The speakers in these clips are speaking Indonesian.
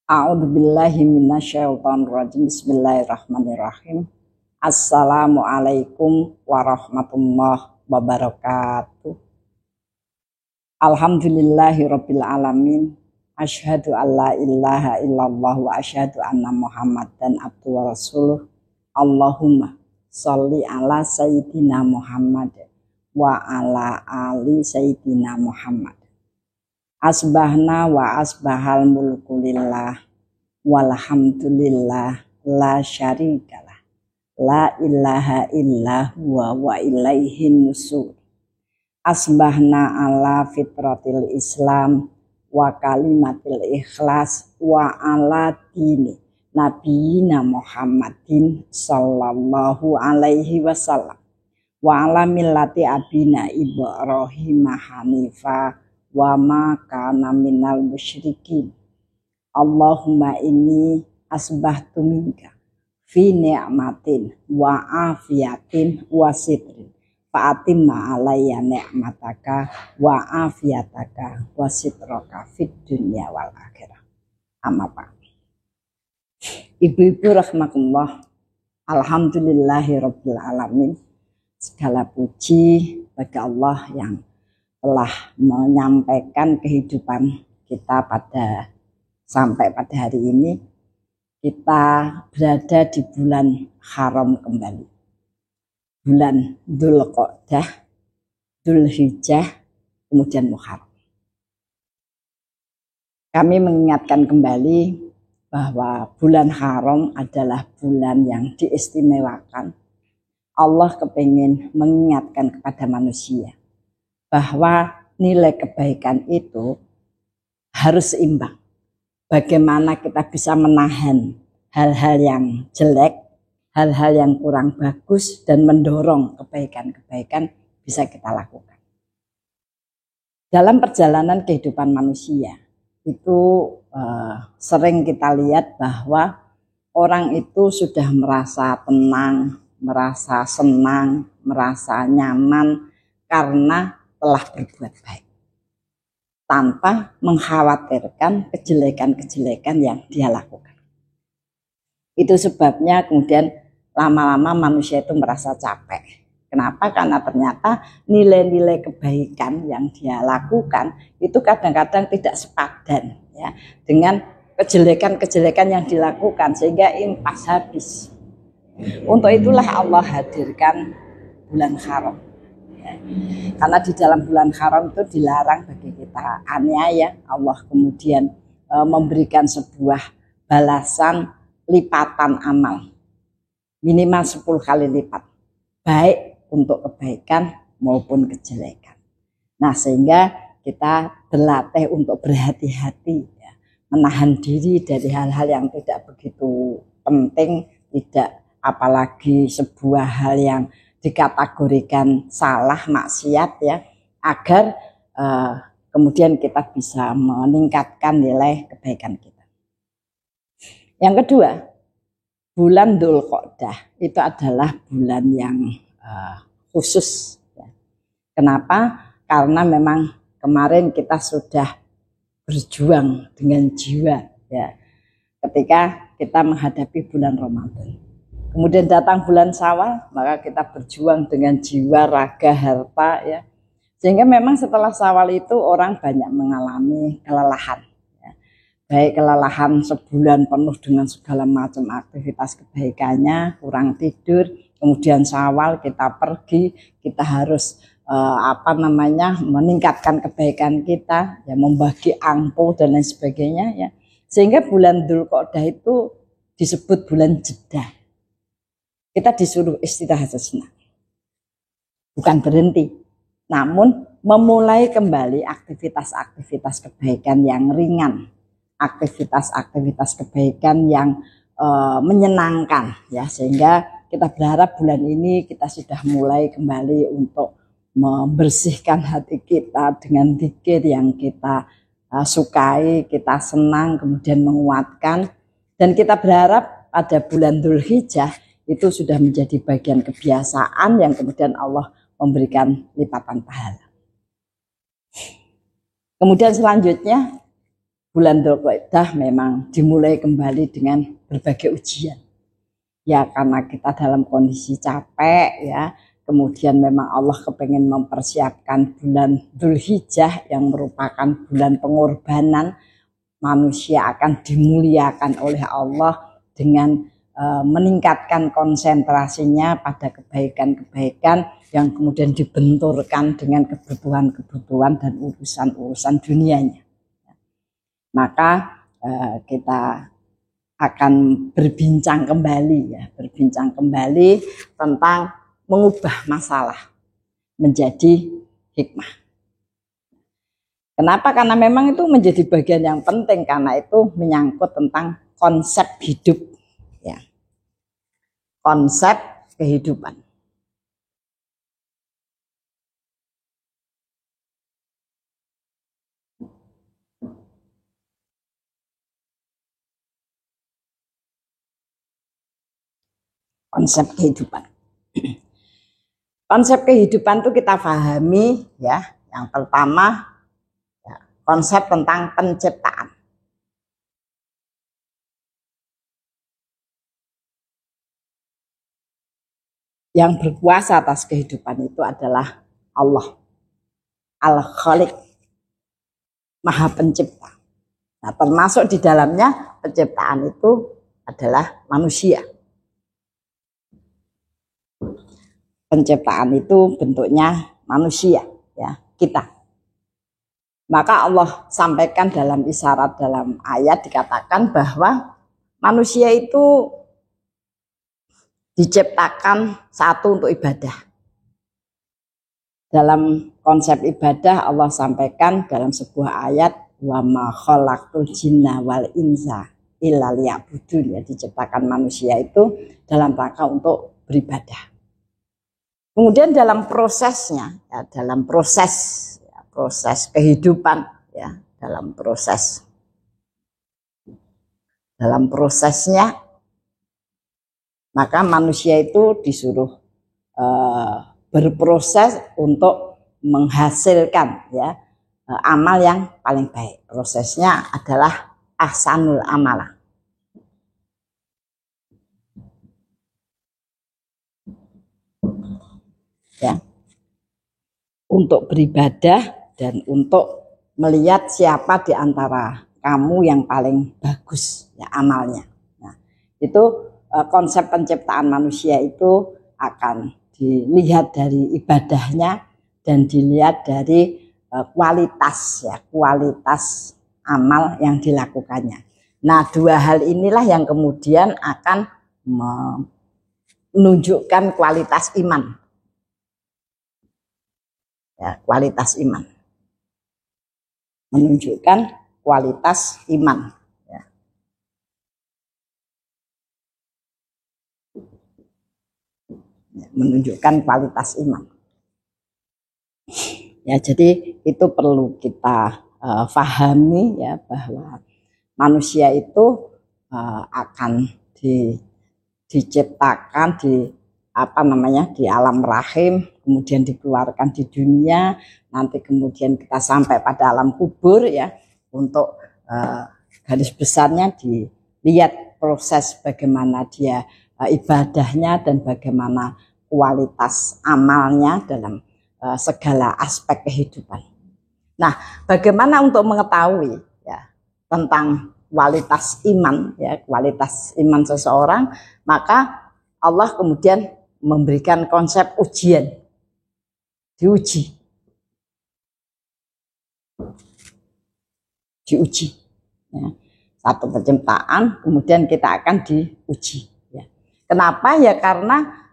A'udzubillahi minasyaitonirrajim. Bismillahirrahmanirrahim. Assalamualaikum warahmatullahi wabarakatuh. Alhamdulillahirabbil alamin. Asyhadu alla ilaha illallah wa asyhadu anna Muhammadan abduhu wa rasuluh. Allahumma sholli ala sayyidina Muhammad wa ala ali sayyidina Muhammad. Asbahna wa asbahal mulku lillah walhamdulillah la syarikalah la ilaha illa huwa wa ilaihin nusur. Asbahna ala fitratil Islam wa kalimatil ikhlas wa ala dini nabiyina Muhammadin sallallahu alaihi wasallam wa ala millati abina Ibrahim hanifa wa ma kana minal musyrikin. Allahumma inni asbahtu minka fi ni'matin wa afiyatin wa sitrin fa'atimma alayya ni'mataka wa afiyataka wa sitraka fid dunya wal akhirah. Amma ba'd. Ibu-ibu rahmatullah, alhamdulillahirabbil alamin. Segala puji bagi Allah yang telah menyampaikan kehidupan kita sampai pada hari ini. Kita berada di bulan haram kembali, bulan Dzulqa'dah, Dzulhijjah, kemudian Muharram. Kami mengingatkan kembali bahwa bulan haram adalah bulan yang diistimewakan. Allah kepingin mengingatkan kepada manusia bahwa nilai kebaikan itu harus seimbang. Bagaimana kita bisa menahan hal-hal yang jelek, hal-hal yang kurang bagus, dan mendorong kebaikan-kebaikan bisa kita lakukan. Dalam perjalanan kehidupan manusia itu sering kita lihat bahwa orang itu sudah merasa tenang, merasa senang, merasa nyaman karena telah berbuat baik tanpa mengkhawatirkan kejelekan-kejelekan yang dia lakukan. Itu sebabnya kemudian lama-lama manusia itu merasa capek. Kenapa? Karena ternyata nilai-nilai kebaikan yang dia lakukan itu kadang-kadang tidak sepadan ya dengan kejelekan-kejelekan yang dilakukan, sehingga impas habis. Untuk itulah Allah hadirkan bulan haram. Karena di dalam bulan haram itu dilarang bagi kita aniaya. Allah kemudian memberikan sebuah balasan lipatan amal minimal 10 kali lipat, baik untuk kebaikan maupun kejelekan. Nah, sehingga kita berlatih untuk berhati-hati ya, menahan diri dari hal-hal yang tidak begitu penting, tidak apalagi sebuah hal yang dikategorikan salah, maksiat ya, agar kemudian kita bisa meningkatkan nilai kebaikan kita. Yang kedua, bulan Dzulqa'dah itu adalah bulan yang khusus ya. Kenapa? Karena memang kemarin kita sudah berjuang dengan jiwa ya ketika kita menghadapi bulan Ramadan. Kemudian datang bulan Syawal, maka kita berjuang dengan jiwa, raga, harta ya. Sehingga memang setelah Syawal itu orang banyak mengalami kelelahan ya. Baik kelelahan sebulan penuh dengan segala macam aktivitas kebaikannya, kurang tidur, kemudian Syawal kita pergi, kita harus meningkatkan kebaikan kita ya, membagi angpau dan lain sebagainya ya. Sehingga bulan Dzulqa'dah itu disebut bulan jeda. Kita disuruh istirahat sejenak, bukan berhenti, namun memulai kembali aktivitas-aktivitas kebaikan yang ringan, aktivitas-aktivitas kebaikan yang menyenangkan ya, sehingga kita berharap bulan ini kita sudah mulai kembali untuk membersihkan hati kita dengan zikir yang kita sukai, kita senang, kemudian menguatkan, dan kita berharap pada bulan Dzulhijjah itu sudah menjadi bagian kebiasaan yang kemudian Allah memberikan lipatan pahala. Kemudian selanjutnya bulan Dzulqa'dah memang dimulai kembali dengan berbagai ujian. Ya karena kita dalam kondisi capek ya, kemudian memang Allah kepengen mempersiapkan bulan Dzulhijjah yang merupakan bulan pengorbanan, manusia akan dimuliakan oleh Allah dengan meningkatkan konsentrasinya pada kebaikan-kebaikan yang kemudian dibenturkan dengan kebutuhan-kebutuhan dan urusan-urusan dunianya. Maka kita akan berbincang kembali tentang mengubah masalah menjadi hikmah. Kenapa? Karena memang itu menjadi bagian yang penting, karena itu menyangkut tentang konsep hidup, ya. Konsep kehidupan. Konsep kehidupan. Konsep kehidupan itu kita pahami ya. Yang pertama ya, konsep tentang penciptaan. Yang berkuasa atas kehidupan itu adalah Allah, Al-Khaliq, Maha Pencipta. Nah, termasuk di dalamnya penciptaan itu adalah manusia. Penciptaan itu bentuknya manusia, ya, kita. Maka Allah sampaikan dalam isyarat dalam ayat dikatakan bahwa manusia itu diciptakan satu untuk ibadah. Dalam konsep ibadah Allah sampaikan dalam sebuah ayat, wa ma khalaqtul jinna wal insa illa liya'budun, ya, diciptakan manusia itu dalam rangka untuk beribadah. Kemudian dalam prosesnya, ya, dalam proses kehidupan, ya, dalam prosesnya, maka manusia itu disuruh berproses untuk menghasilkan ya amal yang paling baik. Prosesnya adalah ahsanul amalah. Ya, untuk beribadah dan untuk melihat siapa di antara kamu yang paling bagus ya amalnya. Nah, itu konsep penciptaan manusia itu akan dilihat dari ibadahnya dan dilihat dari kualitas amal yang dilakukannya. Nah, dua hal inilah yang kemudian akan menunjukkan kualitas iman. Ya, kualitas iman. Menunjukkan kualitas iman. Ya. Menunjukkan kualitas iman. Ya, jadi itu perlu kita fahami ya bahwa manusia itu akan diciptakan di di alam rahim, kemudian dikeluarkan di dunia, nanti kemudian kita sampai pada alam kubur ya. Untuk garis besarnya dilihat proses bagaimana dia ibadahnya dan bagaimana kualitas amalnya dalam segala aspek kehidupan. Nah, bagaimana untuk mengetahui ya tentang kualitas iman seseorang, maka Allah kemudian memberikan konsep ujian, diuji ya. Satu penciptaan kemudian kita akan diuji ya. Kenapa ya? Karena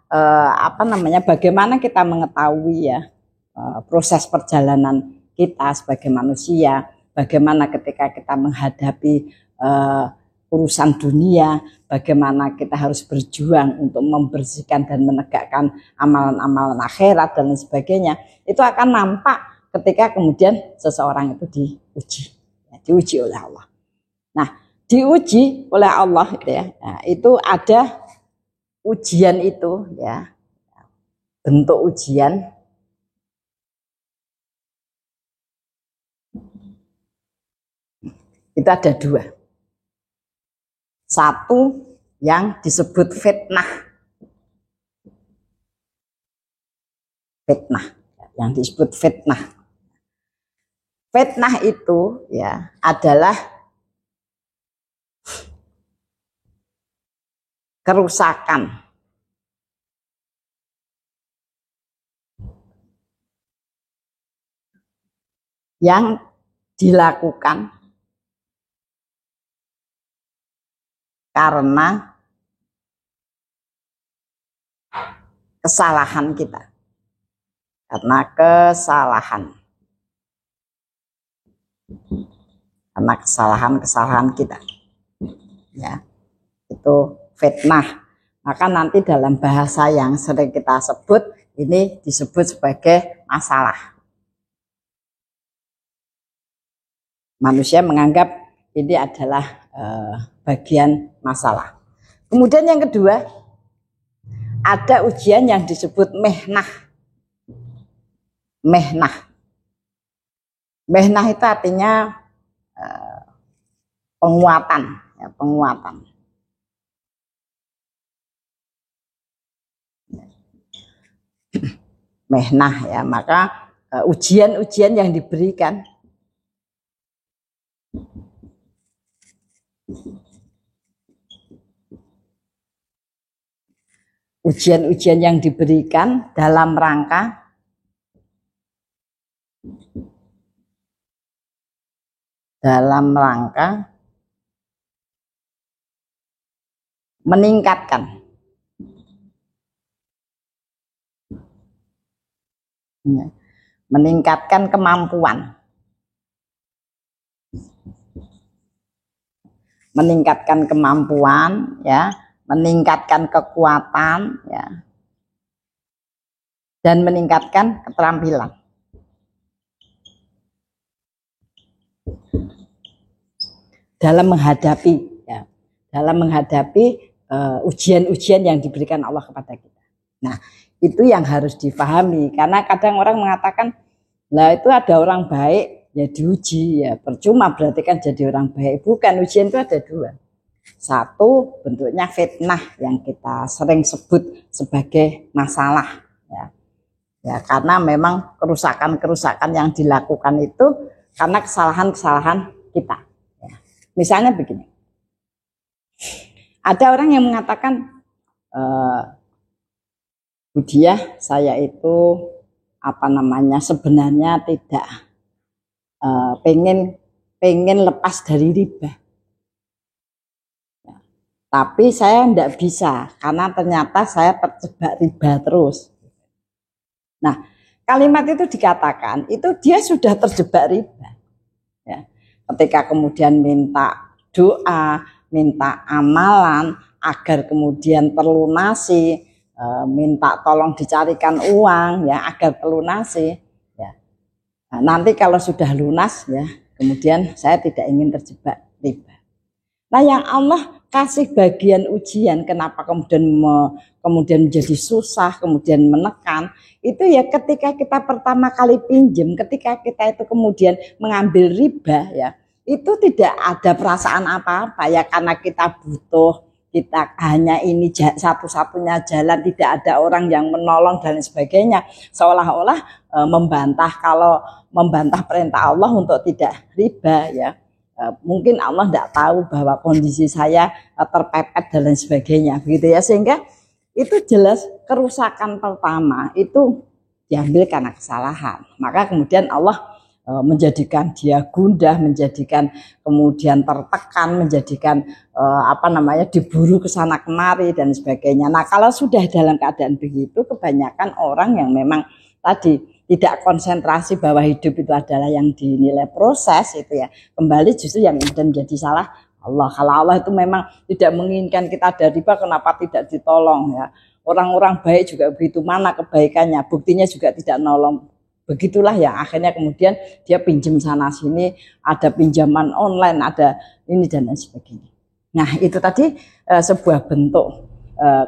bagaimana kita mengetahui ya proses perjalanan kita sebagai manusia, bagaimana ketika kita menghadapi urusan dunia, bagaimana kita harus berjuang untuk membersihkan dan menegakkan amalan-amalan akhirat dan lain sebagainya. Itu akan nampak ketika kemudian seseorang itu diuji oleh Allah. Nah, diuji oleh Allah gitu ya. Nah, itu ada ujian itu ya. Bentuk ujian Itu ada dua. Satu yang disebut fitnah. Fitnah, yang disebut fitnah. Fitnah itu ya adalah kerusakan yang dilakukan karena kesalahan kita. Karena kesalahan kita, ya, itu fitnah. Maka nanti dalam bahasa yang sering kita sebut ini disebut sebagai masalah. Manusia menganggap ini adalah bagian masalah. Kemudian yang kedua, ada ujian yang disebut mehnah. Mehnah itu artinya penguatan, ya, penguatan. Mehnah ya, maka ujian-ujian yang diberikan dalam rangka meningkatkan kemampuan, ya, meningkatkan kekuatan, ya, dan meningkatkan keterampilan. Dalam menghadapi ujian-ujian yang diberikan Allah kepada kita. Nah, itu yang harus difahami, karena kadang orang mengatakan, lah itu ada orang baik ya diuji, ya percuma berarti kan jadi orang baik. Bukan, ujian itu ada dua. Satu bentuknya fitnah yang kita sering sebut sebagai masalah, ya. Ya, karena memang kerusakan-kerusakan yang dilakukan itu karena kesalahan-kesalahan kita. Ya. Misalnya begini, ada orang yang mengatakan, Budiah, saya itu sebenarnya tidak pengen lepas dari riba, ya, tapi saya tidak bisa karena ternyata saya terjebak riba terus. Nah, kalimat itu dikatakan itu dia sudah terjebak riba, ya. Ketika kemudian minta doa, minta amalan agar kemudian terlunasi, minta tolong dicarikan uang, ya, agar terlunasi, ya. Nah, nanti kalau sudah lunas, ya, kemudian saya tidak ingin terjebak riba. Nah, yang Allah kasih bagian ujian, kenapa kemudian menjadi susah, kemudian menekan, itu ya ketika kita pertama kali pinjam, ketika kita itu kemudian mengambil riba, ya, itu tidak ada perasaan apa-apa, ya, karena kita butuh, kita hanya ini satu-satunya jalan, tidak ada orang yang menolong dan sebagainya, seolah-olah membantah perintah Allah untuk tidak riba, ya. Mungkin Allah tidak tahu bahwa kondisi saya terpepet dan lain sebagainya, begitu ya, sehingga itu jelas kerusakan pertama itu diambil karena kesalahan. Maka kemudian Allah menjadikan dia gundah, menjadikan kemudian tertekan, menjadikan diburu ke sana kemari dan sebagainya. Nah, kalau sudah dalam keadaan begitu, kebanyakan orang yang memang tadi tidak konsentrasi bahwa hidup itu adalah yang dinilai proses, itu ya, kembali justru yang kemudian menjadi salah Allah. Kalau Allah itu memang tidak menginginkan kita ada riba, kenapa tidak ditolong, ya? Orang-orang baik juga begitu, mana kebaikannya, buktinya juga tidak nolong. Begitulah yang akhirnya kemudian dia pinjam sana sini, ada pinjaman online, ada ini dan lain sebagainya. Nah, itu tadi sebuah bentuk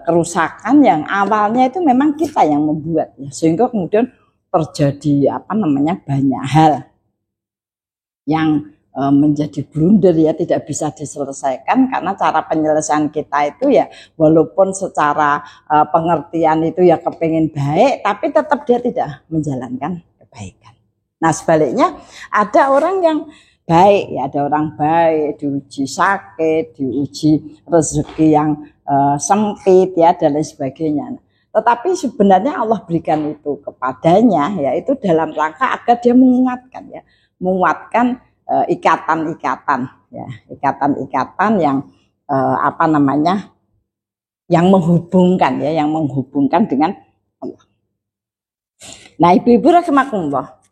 kerusakan yang awalnya itu memang kita yang membuat, ya, sehingga kemudian terjadi banyak hal yang menjadi blunder ya, tidak bisa diselesaikan karena cara penyelesaian kita itu ya walaupun secara pengertian itu ya kepingin baik tapi tetap dia tidak menjalankan kebaikan. Nah sebaliknya ada orang yang baik ya, ada orang baik diuji sakit, diuji rezeki yang sempit ya dan lain sebagainya. Tetapi sebenarnya Allah berikan itu kepadanya ya itu dalam rangka agar dia menguatkan ikatan-ikatan ya, ikatan-ikatan yang yang menghubungkan ya, yang menghubungkan dengan Allah. Nah, ibu-ibu rahimakumullah,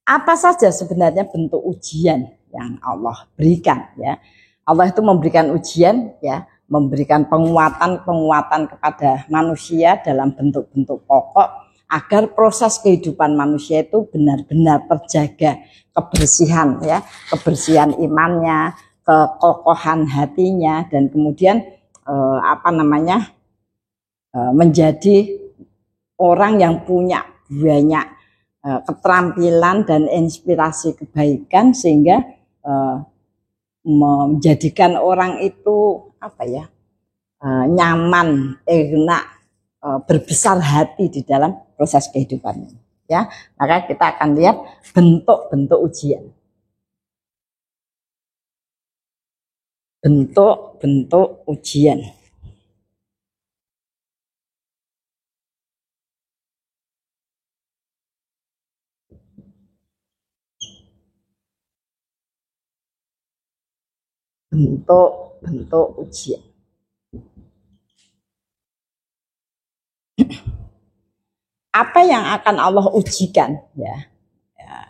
apa saja sebenarnya bentuk ujian yang Allah berikan ya? Allah itu memberikan ujian ya, memberikan penguatan kepada manusia dalam bentuk-bentuk pokok agar proses kehidupan manusia itu benar-benar terjaga kebersihan ya, kebersihan imannya, kekokohan hatinya dan kemudian menjadi orang yang punya banyak keterampilan dan inspirasi kebaikan sehingga menjadikan orang itu nyaman, enak, berbesar hati di dalam proses kehidupannya. Ya, maka kita akan lihat bentuk-bentuk ujian. Bentuk-bentuk ujian. Bentuk-bentuk ujian. Apa yang akan Allah ujikan ya,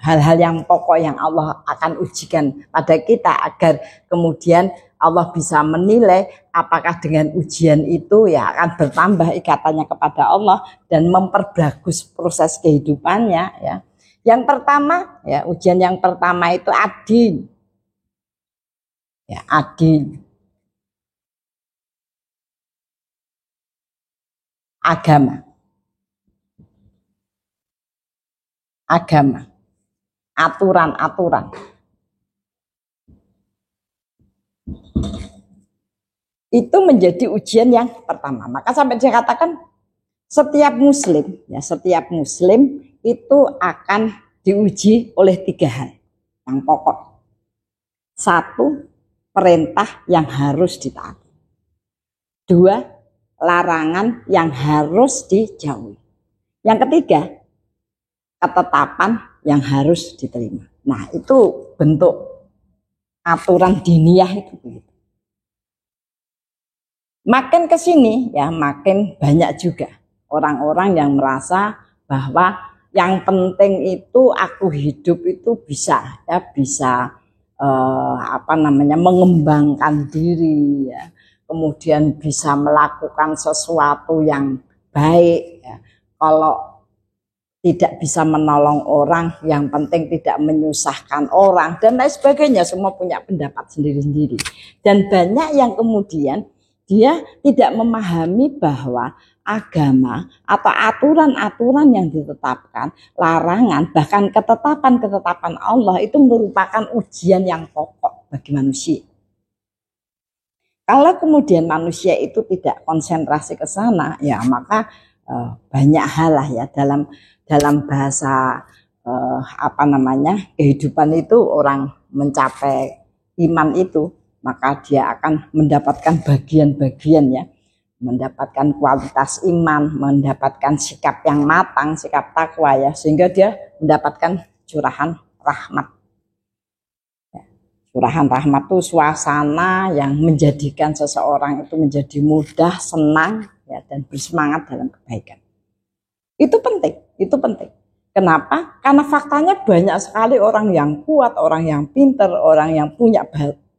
hal-hal yang pokok yang Allah akan ujikan pada kita agar kemudian Allah bisa menilai apakah dengan ujian itu ya akan bertambah ikatannya kepada Allah dan memperbagus proses kehidupannya ya. Yang pertama ya, ujian yang pertama itu adil. Ya, adil. Agama. Aturan-aturan. Itu menjadi ujian yang pertama. Maka sampai dia katakan setiap muslim itu akan diuji oleh 3 hal yang pokok. 1, perintah yang harus ditaati. 2, larangan yang harus dijauhi. Yang ketiga, ketetapan yang harus diterima. Nah, itu bentuk aturan diniyah itu begitu. Makin ke sini ya, makin banyak juga orang-orang yang merasa bahwa yang penting itu aku hidup itu bisa mengembangkan diri ya. Kemudian bisa melakukan sesuatu yang baik ya. Kalau tidak bisa menolong orang, yang penting tidak menyusahkan orang dan lain sebagainya, semua punya pendapat sendiri-sendiri. Dan banyak yang kemudian dia tidak memahami bahwa agama atau aturan-aturan yang ditetapkan, larangan, bahkan ketetapan-ketetapan Allah itu merupakan ujian yang pokok bagi manusia. Kalau kemudian manusia itu tidak konsentrasi ke sana, ya maka banyak hal lah ya dalam bahasa kehidupan itu orang mencapai iman itu, maka dia akan mendapatkan bagian-bagian ya, mendapatkan kualitas iman, mendapatkan sikap yang matang, sikap takwa ya, sehingga dia mendapatkan curahan rahmat. Curahan rahmat itu suasana yang menjadikan seseorang itu menjadi mudah, senang ya, dan bersemangat dalam kebaikan. Itu penting. Kenapa? Karena faktanya banyak sekali orang yang kuat, orang yang pintar, orang yang punya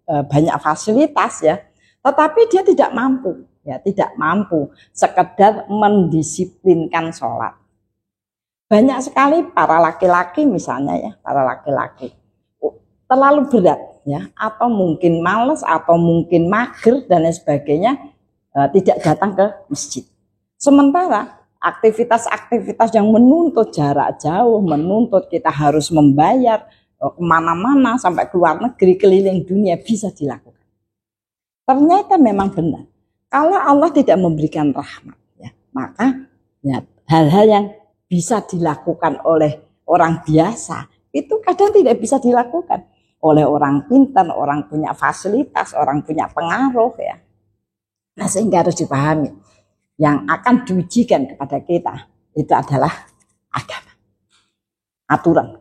banyak fasilitas ya, tetapi dia tidak mampu sekedar mendisiplinkan sholat. Banyak sekali para laki-laki misalnya ya, terlalu berat ya, atau mungkin malas, atau mungkin mager dan lain sebagainya, tidak datang ke masjid. Sementara aktivitas-aktivitas yang menuntut jarak jauh, menuntut kita harus membayar kemana-mana sampai ke luar negeri, keliling dunia bisa dilakukan. Ternyata memang benar. Kalau Allah tidak memberikan rahmat, ya, maka ya, hal-hal yang bisa dilakukan oleh orang biasa itu kadang tidak bisa dilakukan oleh orang pintar, orang punya fasilitas, orang punya pengaruh, ya. Nah, sehingga harus dipahami yang akan diujikan kepada kita itu adalah agama, aturan.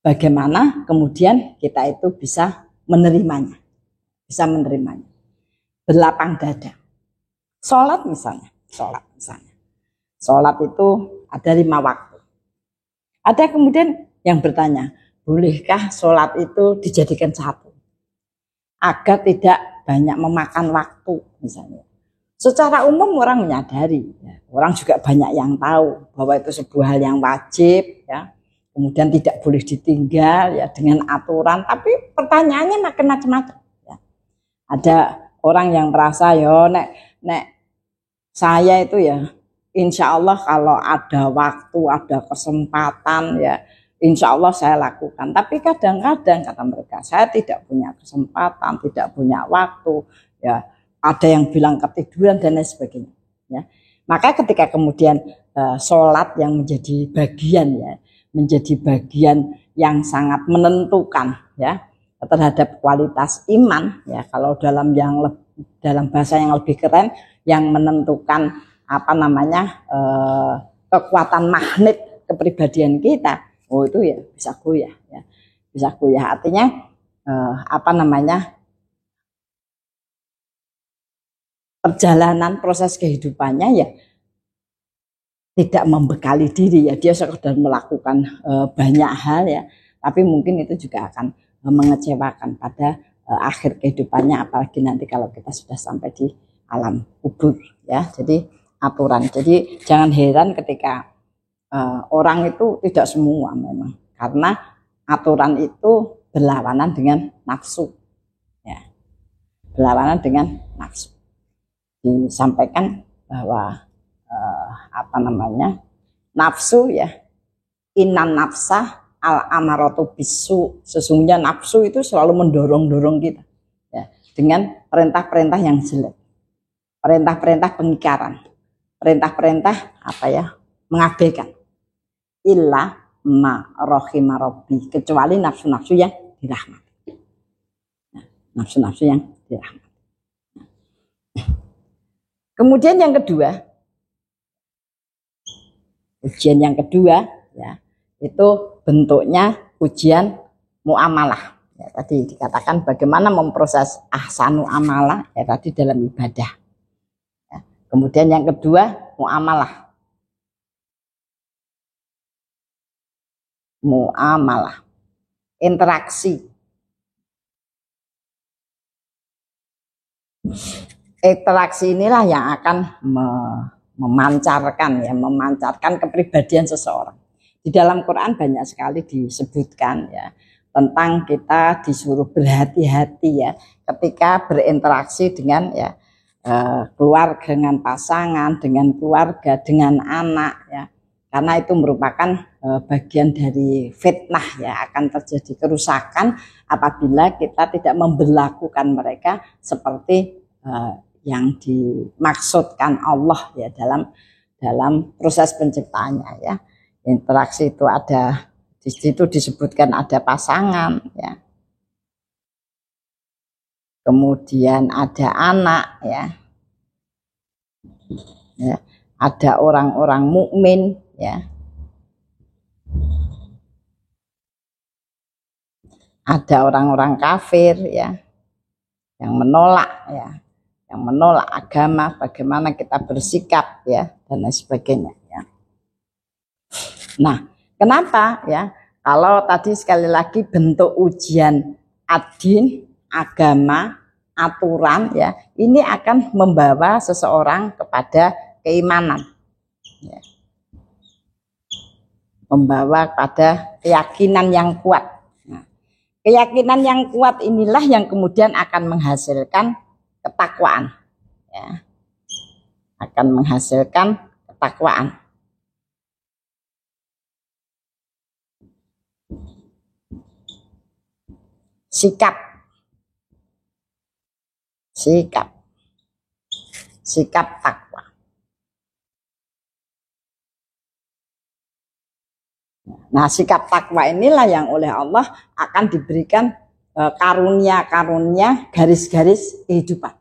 Bagaimana kemudian kita itu bisa menerimanya, berlapang dada. Sholat misalnya, sholat itu ada 5 waktu. Ada kemudian yang bertanya, bolehkah sholat itu dijadikan satu agar tidak banyak memakan waktu misalnya. Secara umum orang menyadari, ya, orang juga banyak yang tahu bahwa itu sebuah hal yang wajib, ya. Kemudian tidak boleh ditinggal, ya, dengan aturan. Tapi pertanyaannya makin macam-macam. Ya. Ada orang yang merasa, yo nek saya itu ya, insya Allah kalau ada waktu, ada kesempatan, ya, insya Allah saya lakukan. Tapi kadang-kadang kata mereka, saya tidak punya kesempatan, tidak punya waktu, ya. Ada yang bilang ketiduran dan lain sebagainya. Ya. Maka ketika kemudian sholat yang menjadi bagian yang sangat menentukan, ya, terhadap kualitas iman, ya, kalau dalam bahasa yang lebih keren, yang menentukan kekuatan magnet kepribadian kita, itu ya bisa goyah, ya, bisa goyah. Artinya perjalanan proses kehidupannya ya tidak membekali diri, ya, dia sekedar melakukan banyak hal, ya, tapi mungkin itu juga akan mengecewakan pada akhir kehidupannya, apalagi nanti kalau kita sudah sampai di alam kubur, ya. Jadi aturan, jadi jangan heran ketika orang itu tidak semua memang, karena aturan itu berlawanan dengan nafsu, ya, berlawanan dengan nafsu. Disampaikan bahwa nafsu, ya, innan nafsah al amaratu bisu, sesungguhnya nafsu itu selalu mendorong kita, ya, dengan perintah-perintah yang jelek, perintah-perintah pengingkaran, perintah-perintah mengabaikan, illa ma rohima robbi, kecuali nafsu-nafsu yang dirahmati, nafsu-nafsu yang dirahmati. Kemudian yang kedua, ujian yang kedua, ya, itu bentuknya ujian muamalah. Ya, tadi dikatakan bagaimana memproses ahsanu amalah, ya, tadi dalam ibadah. Ya. Kemudian yang kedua muamalah, interaksi. Interaksi inilah yang akan memancarkan kepribadian seseorang. Di dalam Quran banyak sekali disebutkan, ya, tentang kita disuruh berhati-hati, ya, ketika berinteraksi dengan, ya, keluarga, dengan pasangan, dengan keluarga, dengan anak, ya, karena itu merupakan bagian dari fitnah, ya, akan terjadi kerusakan apabila kita tidak memberlakukan mereka seperti yang dimaksudkan Allah, ya, dalam proses penciptaannya, ya. Interaksi itu ada, di situ disebutkan ada pasangan, ya, kemudian ada anak, ya, ada orang-orang mukmin, ya, ada orang-orang kafir, ya, yang menolak, ya, yang menolak agama, bagaimana kita bersikap, ya, dan lain sebagainya, ya. Nah, kenapa, ya, kalau tadi sekali lagi bentuk ujian ad-din, agama, aturan, ya, ini akan membawa seseorang kepada keimanan, ya, membawa pada keyakinan yang kuat. Nah, keyakinan yang kuat inilah yang kemudian akan menghasilkan ketakwaan, ya, akan menghasilkan ketakwaan. sikap, sikap takwa. Nah, sikap takwa inilah yang oleh Allah akan diberikan karunia-karunia garis-garis kehidupan.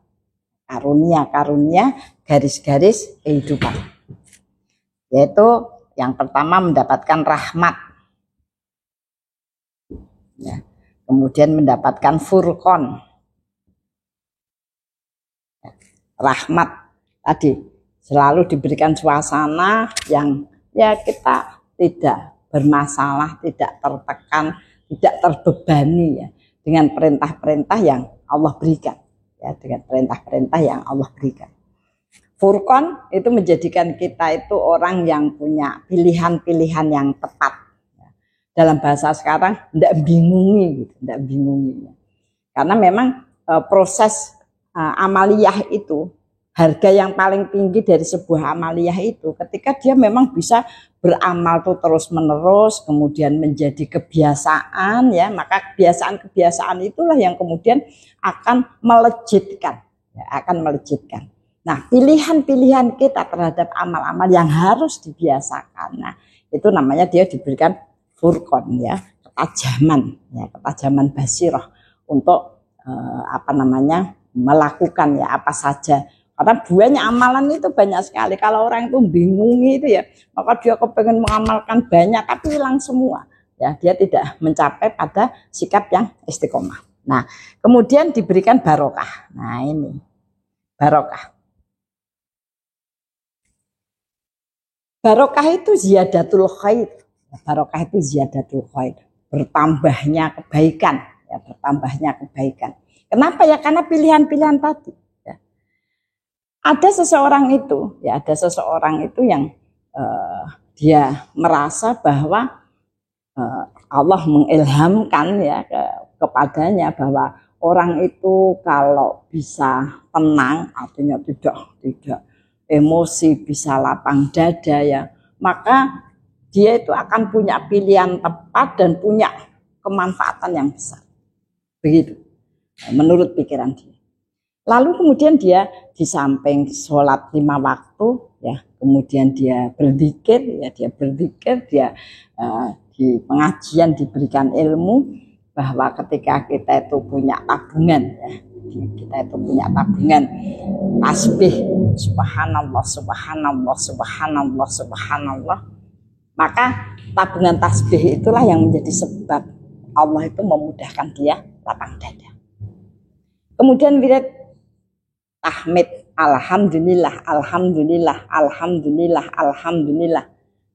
Karunia-karunia garis-garis kehidupan. Yaitu yang pertama mendapatkan rahmat. Ya. Kemudian mendapatkan furqon. Rahmat tadi selalu diberikan suasana yang ya kita tidak bermasalah, tidak tertekan, tidak terbebani ya dengan perintah-perintah yang Allah berikan. Ya, dengan perintah-perintah yang Allah berikan. Furqon itu menjadikan kita itu orang yang punya pilihan-pilihan yang tepat. Dalam bahasa sekarang tidak bingungi gitu, tidak bingungi. Karena memang proses amaliyah itu, harga yang paling tinggi dari sebuah amaliyah itu ketika dia memang bisa beramal tuh terus menerus, kemudian menjadi kebiasaan ya, maka kebiasaan-kebiasaan itulah yang kemudian akan melejitkan, ya, akan melejitkan. Nah, pilihan-pilihan kita terhadap amal-amal yang harus dibiasakan, nah itu namanya dia diberikan furqon ya, ketajaman basirah untuk melakukan ya apa saja. Karena banyak amalan itu banyak sekali. Kalau orang itu bingungi itu ya, maka dia kepengen mengamalkan banyak tapi hilang semua. Ya, dia tidak mencapai pada sikap yang istiqomah. Nah, kemudian diberikan barokah. Nah, ini barokah. Barokah itu ziyadatul khair. Barokah itu ziyadatul khair. Bertambahnya kebaikan, ya, bertambahnya kebaikan. Kenapa ya? Karena pilihan-pilihan tadi. Ada seseorang itu yang dia merasa bahwa Allah mengilhamkan ya kepadanya bahwa orang itu kalau bisa tenang, artinya tidak emosi, bisa lapang dada ya, maka dia itu akan punya pilihan tepat dan punya kemanfaatan yang besar. Begitu, menurut pikiran dia. Lalu kemudian dia di samping sholat 5 waktu, ya, kemudian dia berzikir, dia di pengajian diberikan ilmu bahwa ketika kita itu punya tabungan, ya, kita itu punya tabungan tasbih, subhanallah, subhanallah, subhanallah, subhanallah, maka tabungan tasbih itulah yang menjadi sebab Allah itu memudahkan dia lapang dada. Kemudian wirid tahmid, alhamdulillah, alhamdulillah, alhamdulillah, alhamdulillah,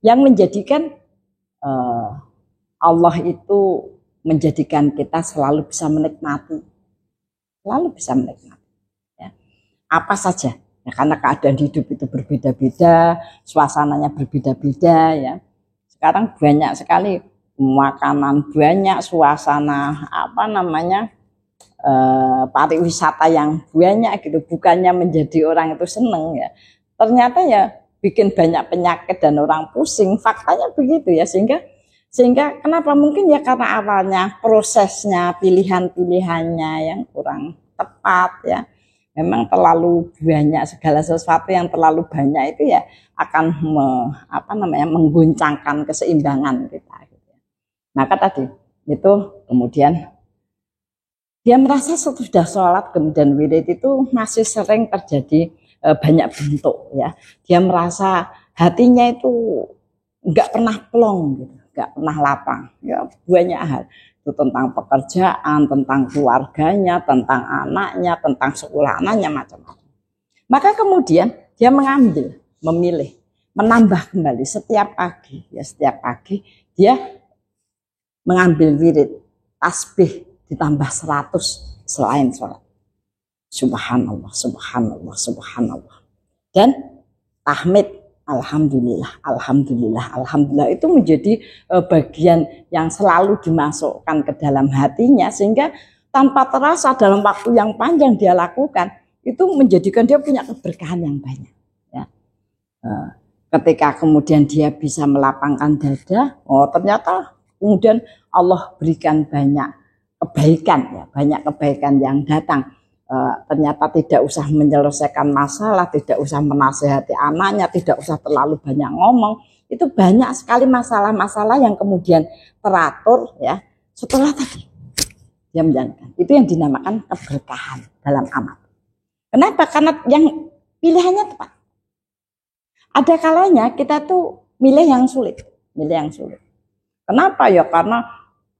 yang menjadikan Allah itu menjadikan kita selalu bisa menikmati, ya. Apa saja, ya, karena keadaan hidup itu berbeda-beda, suasananya berbeda-beda, ya. Sekarang banyak sekali makanan, banyak suasana pariwisata yang banyak gitu, bukannya menjadi orang itu seneng ya, ternyata ya bikin banyak penyakit dan orang pusing, faktanya begitu ya, sehingga kenapa mungkin ya karena awalnya prosesnya pilihan-pilihannya yang kurang tepat ya, memang terlalu banyak, segala sesuatu yang terlalu banyak itu ya akan mengguncangkan keseimbangan kita gitu. Maka tadi itu kemudian dia merasa sudah sholat kemudian wirid itu masih sering terjadi banyak bentuk ya. Dia merasa hatinya itu nggak pernah plong gitu, nggak pernah lapang. Ya banyak hal itu tentang pekerjaan, tentang keluarganya, tentang anaknya, tentang sekolah anaknya, macam-macam. Maka kemudian dia memilih menambah kembali setiap pagi dia mengambil wirid tasbih ditambah 100 selain sholat. Subhanallah, subhanallah, subhanallah. Dan tahmid, alhamdulillah, alhamdulillah, alhamdulillah, itu menjadi bagian yang selalu dimasukkan ke dalam hatinya, sehingga tanpa terasa dalam waktu yang panjang dia lakukan, itu menjadikan dia punya keberkahan yang banyak. Ya. Ketika kemudian dia bisa melapangkan dada, ternyata kemudian Allah berikan banyak kebaikan ya, banyak kebaikan yang datang. Ternyata tidak usah menyelesaikan masalah, tidak usah menasehati anaknya, tidak usah terlalu banyak ngomong. Itu banyak sekali masalah-masalah yang kemudian teratur ya setelah tadi dia menjalankan. Itu yang dinamakan keberkahan dalam amal. Kenapa? Karena yang pilihannya tepat. Ada kalanya kita tuh milih yang sulit. Kenapa ya? Karena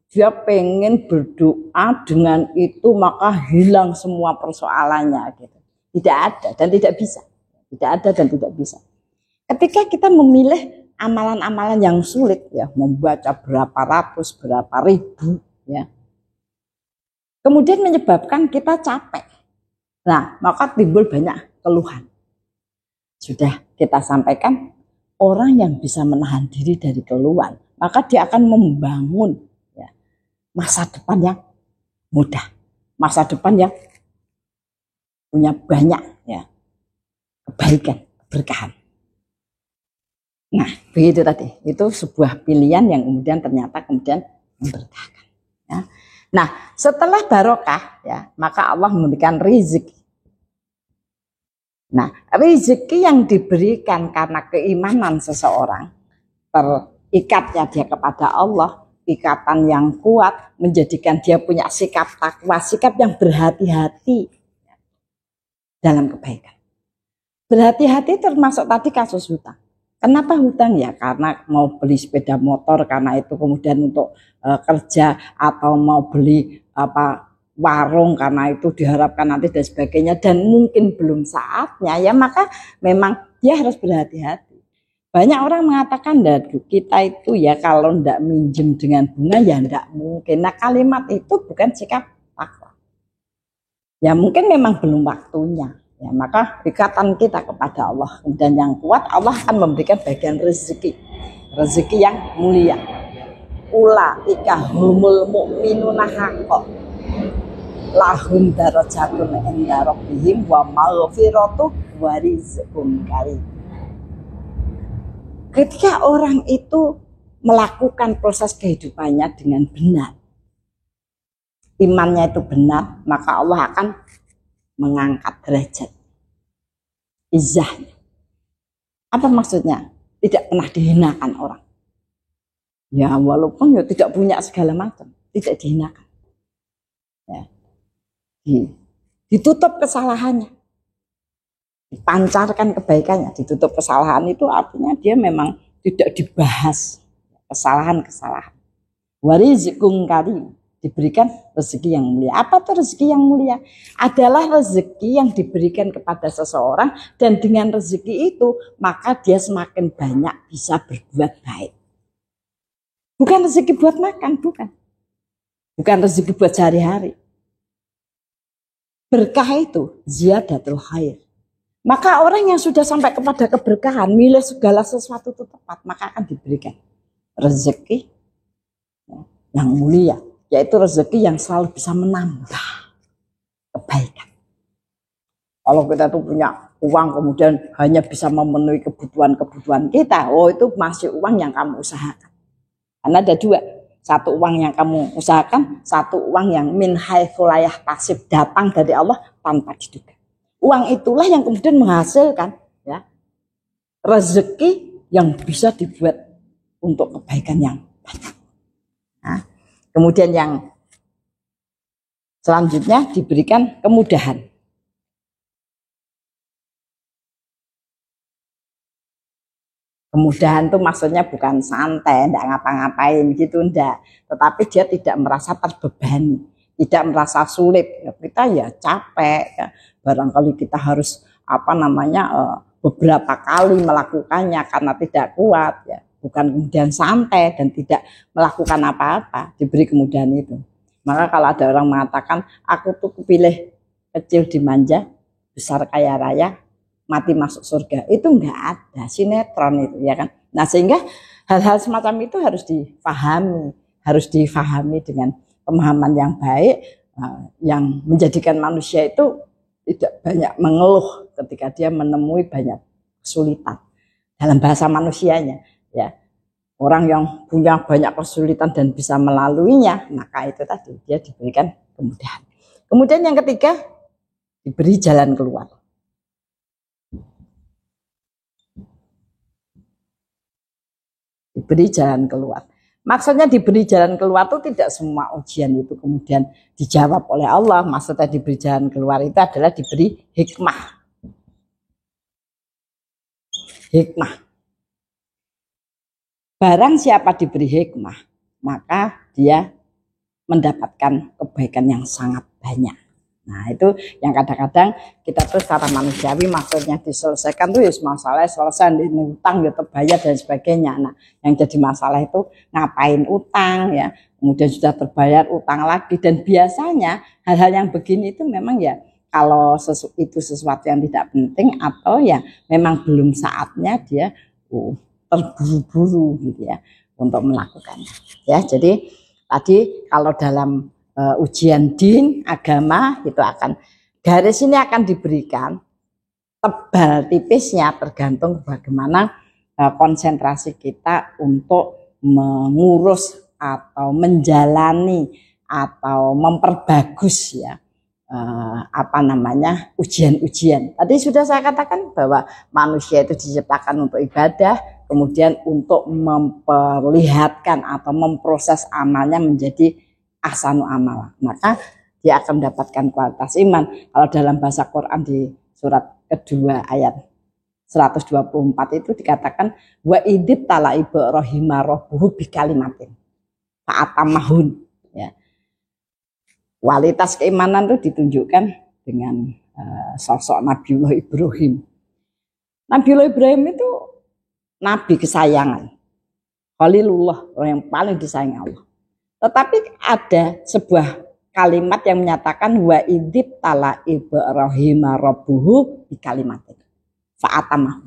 dia pengen berdoa dengan itu maka hilang semua persoalannya gitu. Tidak ada dan tidak bisa. Ketika kita memilih amalan-amalan yang sulit ya, membaca berapa ratus, berapa ribu ya. Kemudian menyebabkan kita capek. Nah, maka timbul banyak keluhan. Sudah kita sampaikan, orang yang bisa menahan diri dari keluhan, maka dia akan membangun ya, masa depan yang mudah, masa depan yang punya banyak ya kebaikan, keberkahan. Nah, begitu tadi. Itu sebuah pilihan yang kemudian ternyata memberkahkan. Ya. Nah, setelah barokah ya, maka Allah memberikan rezeki. Nah, rezeki yang diberikan karena keimanan seseorang, terikatnya dia kepada Allah, ikatan yang kuat, menjadikan dia punya sikap takwa, sikap yang berhati-hati dalam kebaikan. Berhati-hati termasuk tadi kasus hutang. Kenapa hutang ya? Karena mau beli sepeda motor, karena itu kemudian untuk kerja, atau mau beli warung karena itu diharapkan nanti dan sebagainya, dan mungkin belum saatnya ya, maka memang dia harus berhati-hati. Banyak orang mengatakan kita itu ya kalau ndak minjem dengan bunga ya ndak mungkin. Nah, kalimat itu bukan sikap takwa. Ya mungkin memang belum waktunya. Ya, maka ikatan kita kepada Allah dan yang kuat, Allah akan memberikan bagian rezeki yang mulia. Ulaika humul mu'minuna haqqan lahum darajatun inda rabbihim wa maghfiratu wa rizqun karim. Ketika orang itu melakukan proses kehidupannya dengan benar, imannya itu benar, maka Allah akan mengangkat derajat izzahnya. Apa maksudnya? Tidak pernah dihinakan orang. Ya walaupun ya tidak punya segala macam, tidak dihinakan. Ya. Ditutup kesalahannya, dipancarkan kebaikannya. Ditutup kesalahan itu artinya dia memang tidak dibahas kesalahan-kesalahan. Warizqun karim, diberikan rezeki yang mulia. Apa tuh rezeki yang mulia? Adalah rezeki yang diberikan kepada seseorang, dan dengan rezeki itu maka dia semakin banyak bisa berbuat baik. Bukan rezeki buat makan, bukan rezeki buat sehari-hari. Berkah itu ziyadatul khair. Maka orang yang sudah sampai kepada keberkahan, milih segala sesuatu itu tepat, maka akan diberikan rezeki yang mulia, yaitu rezeki yang selalu bisa menambah kebaikan. Kalau kita tuh punya uang kemudian hanya bisa memenuhi kebutuhan kita, itu masih uang yang kamu usahakan. Karena ada dua, satu uang yang kamu usahakan, satu uang yang min haitsu la yahtasib, datang dari Allah tanpa diduga. Uang itulah yang kemudian menghasilkan ya rezeki yang bisa dibuat untuk kebaikan yang banyak. Nah, kemudian yang selanjutnya diberikan kemudahan. Kemudahan itu maksudnya bukan santai, enggak ngapa-ngapain gitu, enggak. Tetapi dia tidak merasa terbebani, tidak merasa sulit. Ya, kita ya capek, ya. Barangkali kita harus beberapa kali melakukannya karena tidak kuat, ya. Bukan kemudian santai dan tidak melakukan apa-apa, diberi kemudahan itu. Maka kalau ada orang mengatakan, aku tuh kepilih kecil dimanja, besar kaya raya, mati masuk surga, itu enggak ada, sinetron itu ya kan. Nah sehingga hal-hal semacam itu harus difahami dengan pemahaman yang baik, yang menjadikan manusia itu tidak banyak mengeluh ketika dia menemui banyak kesulitan dalam bahasa manusianya ya. orang yang punya banyak kesulitan dan bisa melaluinya, maka itu tadi dia diberikan kemudahan. Kemudian yang ketiga, diberi jalan keluar. Diberi jalan keluar. Maksudnya diberi jalan keluar itu tidak semua ujian itu kemudian dijawab oleh Allah. Maksudnya diberi jalan keluar itu adalah diberi hikmah. Hikmah. Barang siapa diberi hikmah, maka dia mendapatkan kebaikan yang sangat banyak. Nah itu yang kadang-kadang kita tuh secara manusiawi maksudnya diselesaikan tuh ya masalah selesai, ini utang ya terbayar dan sebagainya. Nah yang jadi masalah itu ngapain utang ya, kemudian sudah terbayar utang lagi. Dan biasanya hal-hal yang begini itu memang ya kalau itu sesuatu yang tidak penting atau ya memang belum saatnya dia terburu-buru gitu ya untuk melakukannya. Ya jadi tadi kalau dalam ujian din agama itu akan garis ini akan diberikan tebal tipisnya tergantung bagaimana konsentrasi kita untuk mengurus atau menjalani atau memperbagus ya ujian-ujian. Tadi sudah saya katakan bahwa manusia itu diciptakan untuk ibadah, kemudian untuk memperlihatkan atau memproses amalnya menjadi ahsanu amal, maka dia akan mendapatkan kualitas iman. Kalau dalam bahasa Quran di surat kedua ayat 124 itu dikatakan wa idit tala Ibrahima rabbuhu bikalimatin fa'atamahun ya. Kualitas keimanan itu ditunjukkan dengan sosok Nabiullah Ibrahim. Nabiullah Ibrahim itu nabi kesayangan, Khalilullah, orang yang paling disayangi Allah. Tetapi ada sebuah kalimat yang menyatakan wa idit tala Ibrahima rabbuhu bi kalimatin fa'atamah.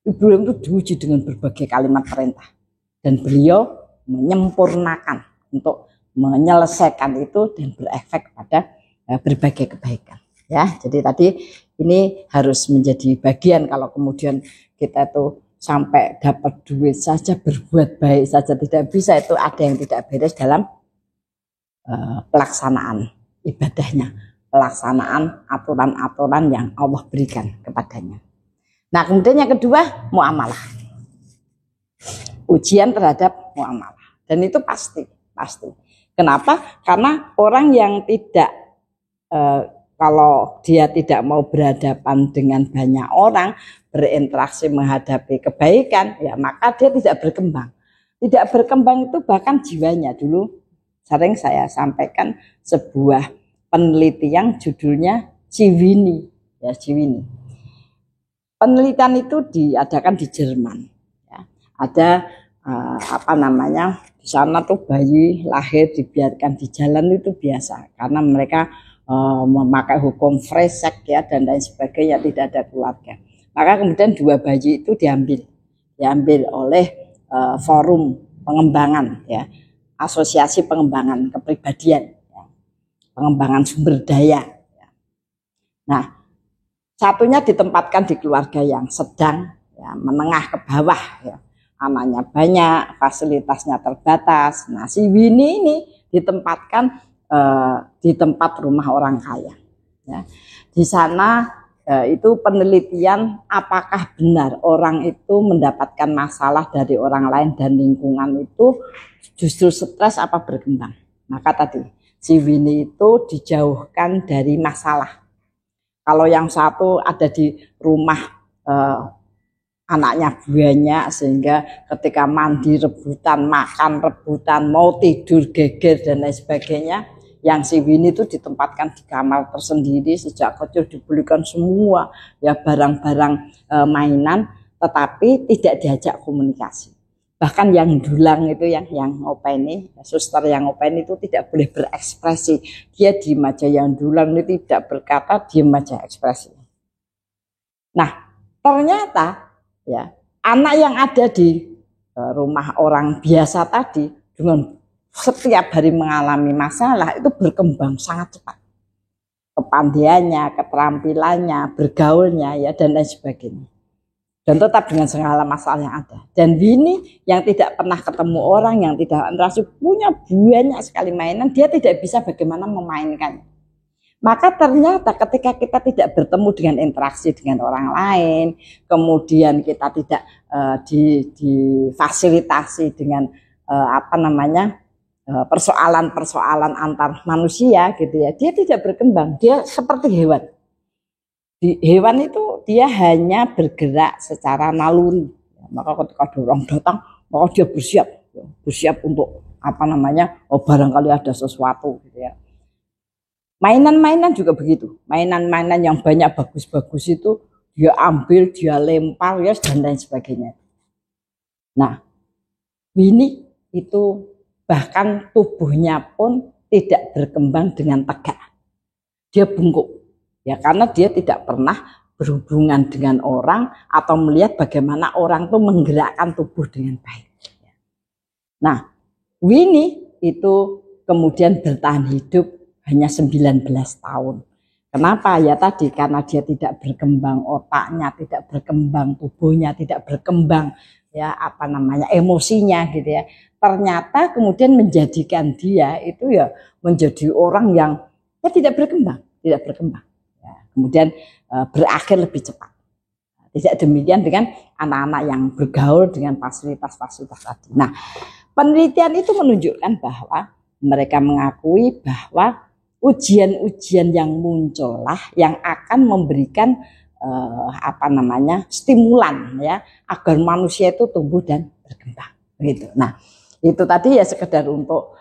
Ibrahim itu diuji dengan berbagai kalimat perintah dan beliau menyempurnakan untuk menyelesaikan itu dan berefek pada berbagai kebaikan. Ya, jadi tadi ini harus menjadi bagian kalau kemudian kita tuh sampai dapat duit saja, berbuat baik saja tidak bisa, itu ada yang tidak beres dalam pelaksanaan ibadahnya, pelaksanaan aturan-aturan yang Allah berikan kepadanya. Nah kemudian yang kedua, muamalah. Ujian terhadap muamalah. Dan itu pasti. Kenapa? Karena orang yang tidak kalau dia tidak mau berhadapan dengan banyak orang, berinteraksi menghadapi kebaikan, ya maka dia tidak berkembang. Tidak berkembang itu bahkan jiwanya. Dulu sering saya sampaikan sebuah penelitian judulnya Ciwini. Ya, Ciwini. Penelitian itu diadakan di Jerman. Ya, ada di sana tuh bayi lahir dibiarkan di jalan itu biasa karena mereka memakai hukum free sex ya dan lain sebagainya, tidak ada keluarga. Maka kemudian dua bayi itu diambil oleh forum pengembangan ya, asosiasi pengembangan kepribadian, ya, pengembangan sumber daya. Ya. Nah, satunya ditempatkan di keluarga yang sedang, ya, menengah ke bawah, ya. Anaknya banyak, fasilitasnya terbatas. Nah, si Winnie ini ditempatkan di tempat rumah orang kaya. Ya. Di sana itu penelitian apakah benar orang itu mendapatkan masalah dari orang lain dan lingkungan itu justru stres apa berkembang. Maka tadi si Winnie itu dijauhkan dari masalah. Kalau yang satu ada di rumah anaknya banyak sehingga ketika mandi rebutan, makan rebutan, mau tidur geger dan lain sebagainya. Yang si Winnie itu ditempatkan di kamar tersendiri, sejak kecil dibelikan semua ya barang-barang mainan, tetapi tidak diajak komunikasi. Bahkan yang dulang itu yang ngopeni, suster yang ngopeni itu tidak boleh berekspresi. Dia diem aja, yang dulang itu tidak berkata, diem aja ekspresi. Nah, ternyata ya anak yang ada di rumah orang biasa tadi dengan setiap hari mengalami masalah itu berkembang sangat cepat. Kepandaiannya, keterampilannya, bergaulnya ya dan lain sebagainya. dan tetap dengan segala masalah yang ada. Dan Winnie yang tidak pernah ketemu orang, yang tidak interaksi, punya banyak sekali mainan, dia tidak bisa bagaimana memainkannya. Maka ternyata ketika kita tidak bertemu dengan interaksi dengan orang lain, kemudian kita tidak difasilitasi dengan persoalan-persoalan antar manusia gitu ya, dia tidak berkembang, dia seperti hewan. Di hewan itu dia hanya bergerak secara naluri. Maka ketika ada orang datang, maka dia bersiap untuk barangkali ada sesuatu gitu ya. Mainan-mainan juga begitu. Mainan-mainan yang banyak bagus-bagus itu dia ambil, dia lempar ya dan lain sebagainya. Nah, Winnie itu bahkan tubuhnya pun tidak berkembang dengan tegak. Dia bungkuk. Ya, karena dia tidak pernah berhubungan dengan orang atau melihat bagaimana orang itu menggerakkan tubuh dengan baik. Nah, Winnie itu kemudian bertahan hidup hanya 19 tahun. Kenapa? Ya tadi karena dia tidak berkembang otaknya, tidak berkembang tubuhnya, tidak berkembang emosinya gitu ya. Ternyata kemudian menjadikan dia itu ya menjadi orang yang tidak berkembang. Ya, kemudian berakhir lebih cepat. Tidak demikian dengan anak-anak yang bergaul dengan fasilitas-fasilitas tadi. Nah, penelitian itu menunjukkan bahwa mereka mengakui bahwa ujian-ujian yang muncullah yang akan memberikan stimulan ya agar manusia itu tumbuh dan berkembang begitu. Nah, itu tadi ya sekedar untuk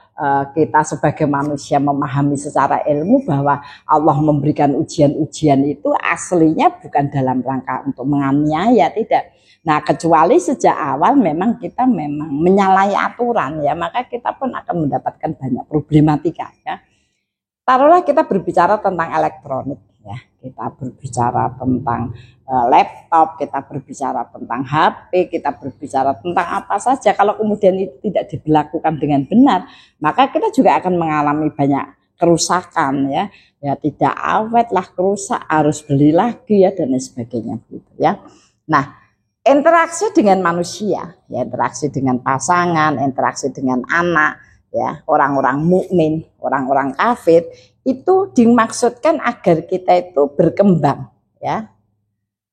kita sebagai manusia memahami secara ilmu bahwa Allah memberikan ujian-ujian itu aslinya bukan dalam rangka untuk menganiaya, tidak. Nah, kecuali sejak awal memang kita menyalahi aturan ya, maka kita pun akan mendapatkan banyak problematika ya. Taruhlah kita berbicara tentang elektronik ya, kita berbicara tentang laptop, kita berbicara tentang HP, kita berbicara tentang apa saja. Kalau kemudian itu tidak diberlakukan dengan benar, maka kita juga akan mengalami banyak kerusakan ya. Ya tidak awet lah, kerusak, harus beli lagi ya dan lain sebagainya gitu ya. Nah, interaksi dengan manusia, ya interaksi dengan pasangan, interaksi dengan anak, ya orang-orang mukmin, orang-orang kafir itu dimaksudkan agar kita itu berkembang, ya,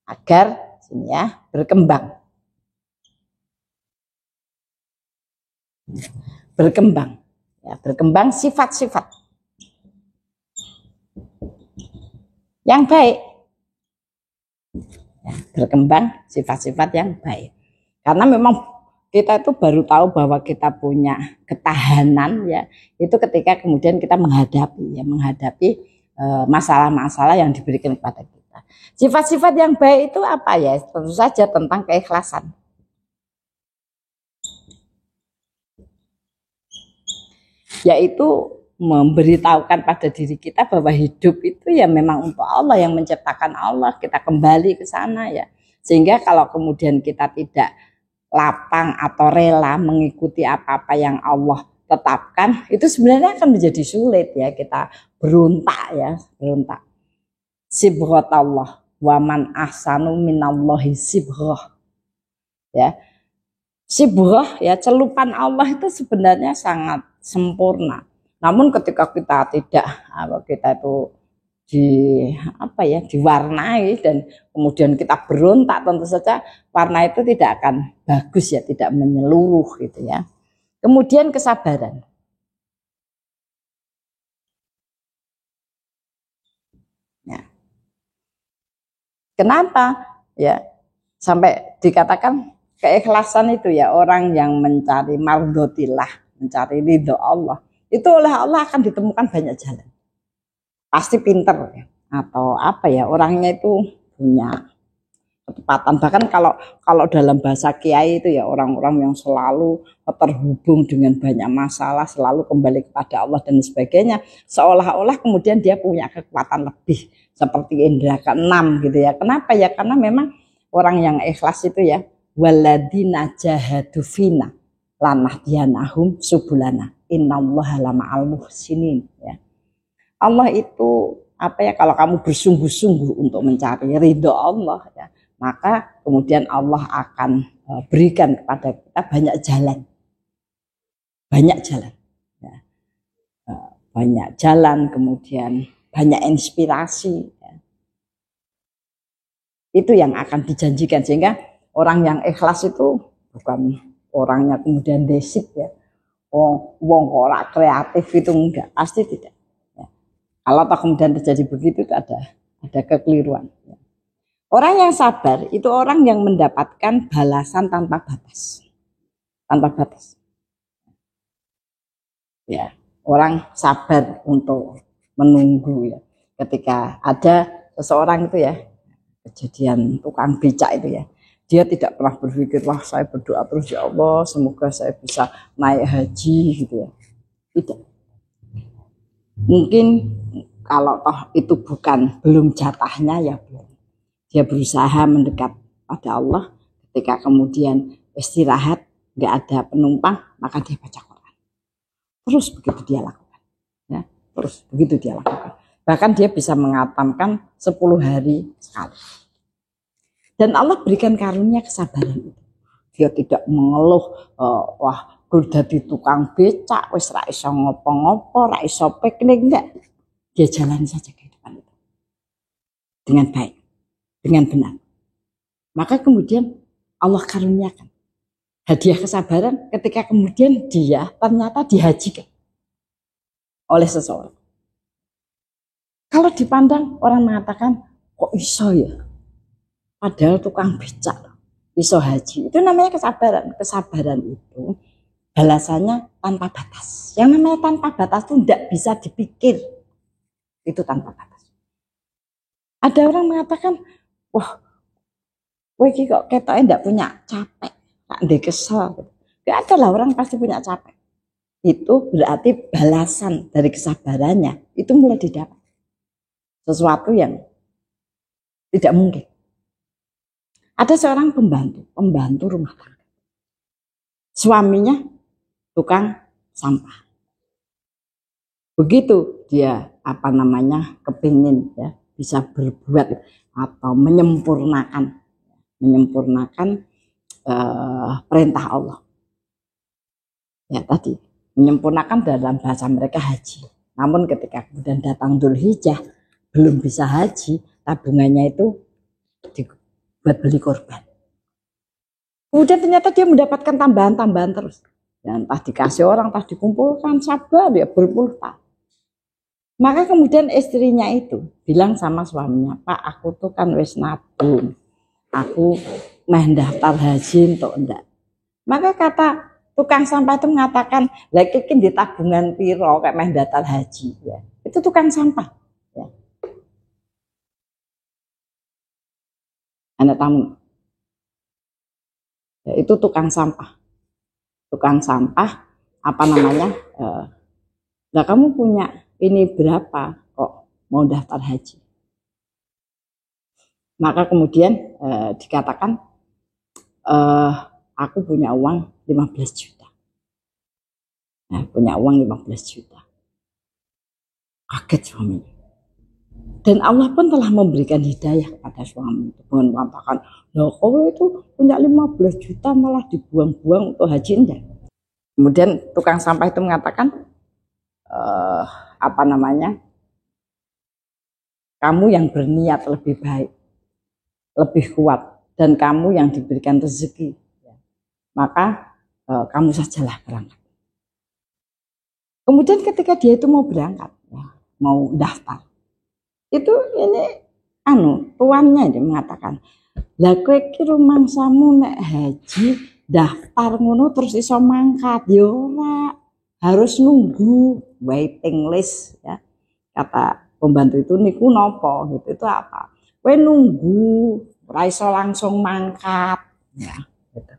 agar berkembang, ya, berkembang sifat-sifat yang baik, ya, berkembang sifat-sifat yang baik, karena memang kita itu baru tahu bahwa kita punya ketahanan ya itu ketika kemudian kita menghadapi masalah-masalah yang diberikan kepada kita. Sifat-sifat yang baik itu apa ya? Tentu saja tentang keikhlasan. Yaitu memberitahukan pada diri kita bahwa hidup itu ya memang untuk Allah, yang menciptakan Allah, kita kembali ke sana ya. Sehingga kalau kemudian kita tidak lapang atau rela mengikuti apa-apa yang Allah tetapkan, itu sebenarnya akan menjadi sulit ya, kita berontak. Sibghatallah wa man ahsanu minallahi sibghah. Ya. Sibghah ya, celupan Allah itu sebenarnya sangat sempurna. Namun ketika kita itu diwarnai dan kemudian kita berontak, tentu saja warna itu tidak akan bagus ya, tidak menyeluruh gitu ya. Kemudian kesabaran. Ya. Kenapa? Ya, sampai dikatakan keikhlasan itu ya, orang yang mencari mardotillah, mencari ridho Allah, itu oleh Allah akan ditemukan banyak jalan. Pasti pinter ya, atau orangnya itu punya ketepatan. Bahkan kalau dalam bahasa kiai itu ya, orang-orang yang selalu terhubung dengan banyak masalah, selalu kembali kepada Allah dan sebagainya, seolah-olah kemudian dia punya kekuatan lebih seperti indera keenam gitu ya. Kenapa ya? Karena memang orang yang ikhlas itu ya, waladina jahadu fina lanahdiyanahum subulana innallaha lama'al muhsinin ya. Allah itu kalau kamu bersungguh-sungguh untuk mencari ridho Allah ya, maka kemudian Allah akan berikan kepada kita banyak jalan. Banyak jalan. Ya. Banyak jalan, kemudian banyak inspirasi. Ya. Itu yang akan dijanjikan, sehingga orang yang ikhlas itu bukan orangnya kemudian desip ya. Wong ora kreatif itu enggak, pasti tidak. Ya. Kalau kemudian terjadi begitu itu ada kekeliruan. Ya. Orang yang sabar itu orang yang mendapatkan balasan tanpa batas. Tanpa batas. Ya, orang sabar untuk menunggu ya. Ketika ada seseorang itu ya, kejadian tukang becak itu ya, dia tidak pernah berpikir, wah saya berdoa terus ya Allah semoga saya bisa naik haji gitu ya. Tidak. Mungkin kalau toh itu belum jatahnya ya belum. Dia berusaha mendekat pada Allah. Ketika kemudian istirahat nggak ada penumpang, maka dia baca Quran. Terus begitu dia lakukan, ya. Terus begitu dia lakukan. Bahkan dia bisa mengatamkan 10 hari sekali. Dan Allah berikan karunia kesabaran itu. Dia tidak mengeluh, wah gue dadi tukang becak, wis ra iso ngopo-ngopo, ra iso piknik, enggak. Dia jalan saja kehidupan itu dengan baik, dengan benar. Maka kemudian Allah karuniakan hadiah kesabaran ketika kemudian dia ternyata dihajikan oleh seseorang. Kalau dipandang orang mengatakan kok iso ya, padahal tukang becak iso haji. Itu namanya kesabaran. Kesabaran itu balasannya tanpa batas. Yang namanya tanpa batas itu tidak bisa dipikir. Itu tanpa batas. Ada orang mengatakan, wah, kowe iki kok ketoke ndak punya capek, tak ndek kesel. Gak ada lah, orang pasti punya capek. Itu berarti balasan dari kesabarannya itu mulai didapat. Sesuatu yang tidak mungkin. Ada seorang pembantu rumah tangga. Suaminya tukang sampah. Begitu dia kepingin ya bisa berbuat atau menyempurnakan perintah Allah. Ya tadi menyempurnakan dalam bahasa mereka haji. Namun ketika kemudian datang Dzulhijjah belum bisa haji, tabungannya itu buat beli korban. Kemudian ternyata dia mendapatkan tambahan-tambahan terus. Ya, entah dikasih orang, entah dikumpulkan, sabar ya berpuluh tahun. Maka kemudian istrinya itu bilang sama suaminya, Pak aku tuh kan wis nabung, aku meh daftar haji untuk enggak. Maka kata tukang sampah itu mengatakan, lagi kan di tabungan piro kayak meh daftar haji ya. Itu tukang sampah. Ya. Anda tahu? Ya, itu tukang sampah. Tukang sampah nah kamu punya ini berapa kok mau daftar haji? Maka kemudian dikatakan aku punya uang 15 juta. Nah, punya uang 15 juta. Kaget suaminya. Dan Allah pun telah memberikan hidayah kepada suami itu dengan mengatakan, loh kau itu punya 15 juta malah dibuang-buang untuk haji enggak. Kemudian tukang sampah itu mengatakan, kamu yang berniat lebih baik, lebih kuat, dan kamu yang diberikan rezeki, maka kamu sajalah berangkat. Kemudian ketika dia itu mau berangkat, ya, mau daftar, itu ini tuannya dia mengatakan, lah kowe iki rumangsamu nek haji daftar ngono terus iso mangkat ya ora, harus nunggu waiting list ya. Kata pembantu itu niku nopo gitu, itu apa? Kowe nunggu ora iso langsung mangkat ya gitu.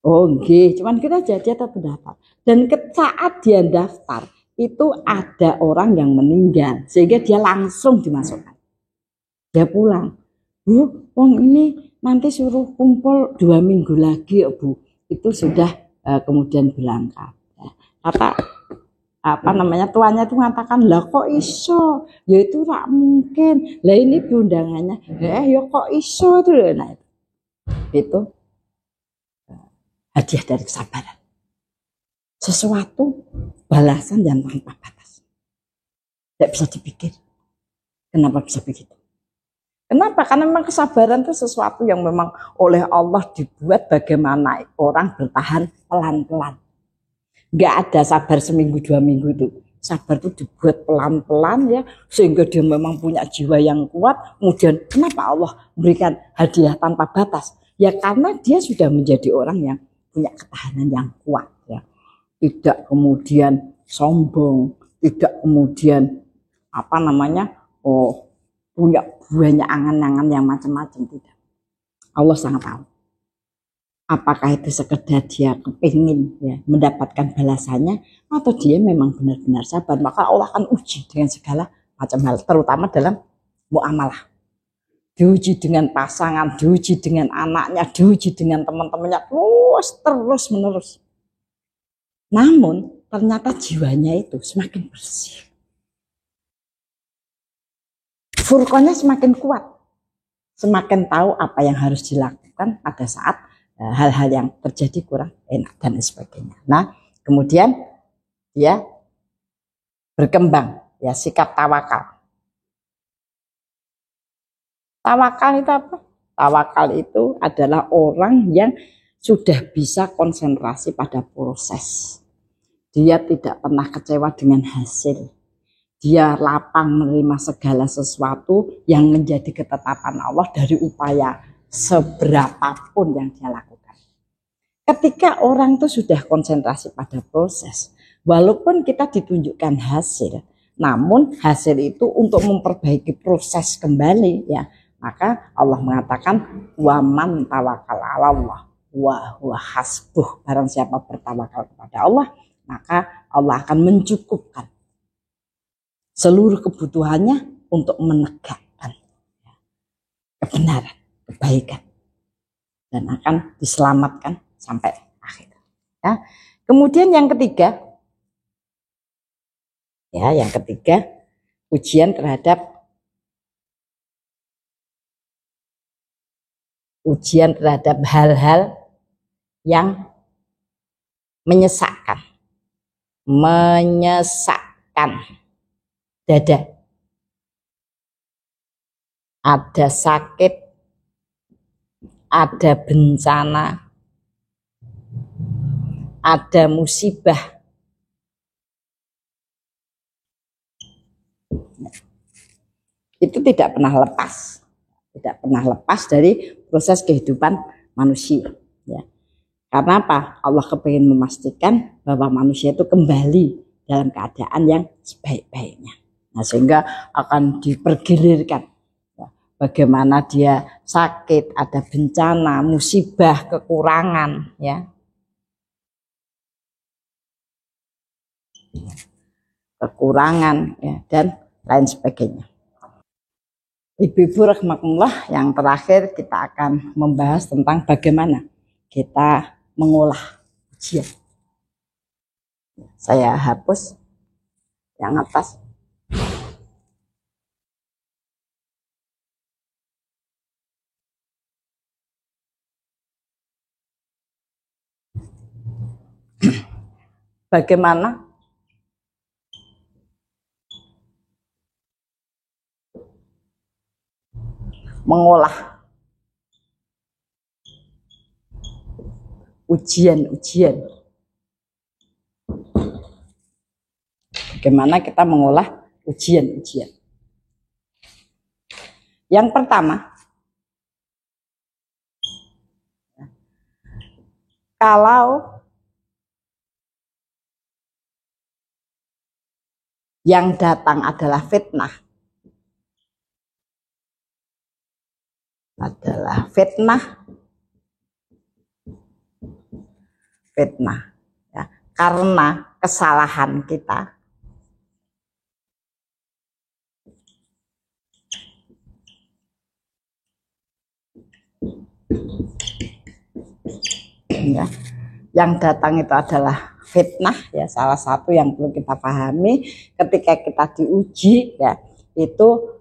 Oh nggih, cuman kita jadi tetap daftar. Dan saat dia daftar itu ada orang yang meninggal sehingga dia langsung dimasukkan. Dia pulang. Bu, wong ini nanti suruh kumpul 2 minggu lagi ya Bu. Itu sudah kemudian berangkat. Ya. Kata apa namanya, tuannya itu mengatakan, lah kok iso, ya itu tak mungkin, lah ini undangannya, ya kok iso itu. Nah itu hadiah dari kesabaran, sesuatu balasan yang tanpa batas, tidak bisa dipikir. Kenapa bisa begitu? Kenapa? Karena memang kesabaran itu sesuatu yang memang oleh Allah dibuat bagaimana orang bertahan pelan-pelan. Nggak ada sabar seminggu 2 minggu itu. Sabar itu dibuat pelan-pelan ya, sehingga dia memang punya jiwa yang kuat. Kemudian kenapa Allah berikan hadiah tanpa batas? Ya karena dia sudah menjadi orang yang punya ketahanan yang kuat ya. Tidak kemudian sombong, tidak kemudian apa namanya, punya banyak angan-angan yang macam-macam, tidak. Allah sangat tahu. Apakah itu sekedar dia kepingin ya mendapatkan balasannya, atau dia memang benar-benar sabar. Maka Allah akan uji dengan segala macam hal, terutama dalam muamalah. Diuji dengan pasangan, diuji dengan anaknya, diuji dengan teman-temannya, terus menerus. Namun ternyata jiwanya itu semakin bersih, furqannya semakin kuat, semakin tahu apa yang harus dilakukan pada saat hal-hal yang terjadi kurang enak dan sebagainya. Nah, kemudian dia berkembang ya sikap tawakal. Tawakal itu apa? Tawakal itu adalah orang yang sudah bisa konsentrasi pada proses. Dia tidak pernah kecewa dengan hasil. Dia lapang menerima segala sesuatu yang menjadi ketetapan Allah dari upaya seberapapun yang dia lakukan. Ketika orang itu sudah konsentrasi pada proses, walaupun kita ditunjukkan hasil, namun hasil itu untuk memperbaiki proses kembali ya, maka Allah mengatakan waman tawakal 'ala Allah wa huwa hasbuh. Barang siapa bertawakal kepada Allah, maka Allah akan mencukupkan seluruh kebutuhannya untuk menegakkan kebenaran, kebaikan, dan akan diselamatkan sampai akhir. Ya. Kemudian yang ketiga, ujian terhadap hal-hal yang menyesakkan dada. Ada sakit, ada bencana, ada musibah. Itu tidak pernah lepas dari proses kehidupan manusia ya. Karena apa? Allah kepingin memastikan bahwa manusia itu kembali dalam keadaan yang sebaik-baiknya. Nah, sehingga akan dipergilirkan ya, bagaimana dia sakit, ada bencana, musibah, kekurangan ya. Kekurangan ya, dan lain sebagainya. Ibu-ibu rahimakumullah, yang terakhir kita akan membahas tentang bagaimana kita mengolah ujian. Saya hapus yang atas. Bagaimana mengolah ujian-ujian. Bagaimana kita mengolah ujian-ujian. Yang pertama, kalau yang datang adalah fitnah, ya, karena kesalahan kita, ya, yang datang itu adalah fitnah ya, salah satu yang perlu kita pahami ketika kita diuji ya, itu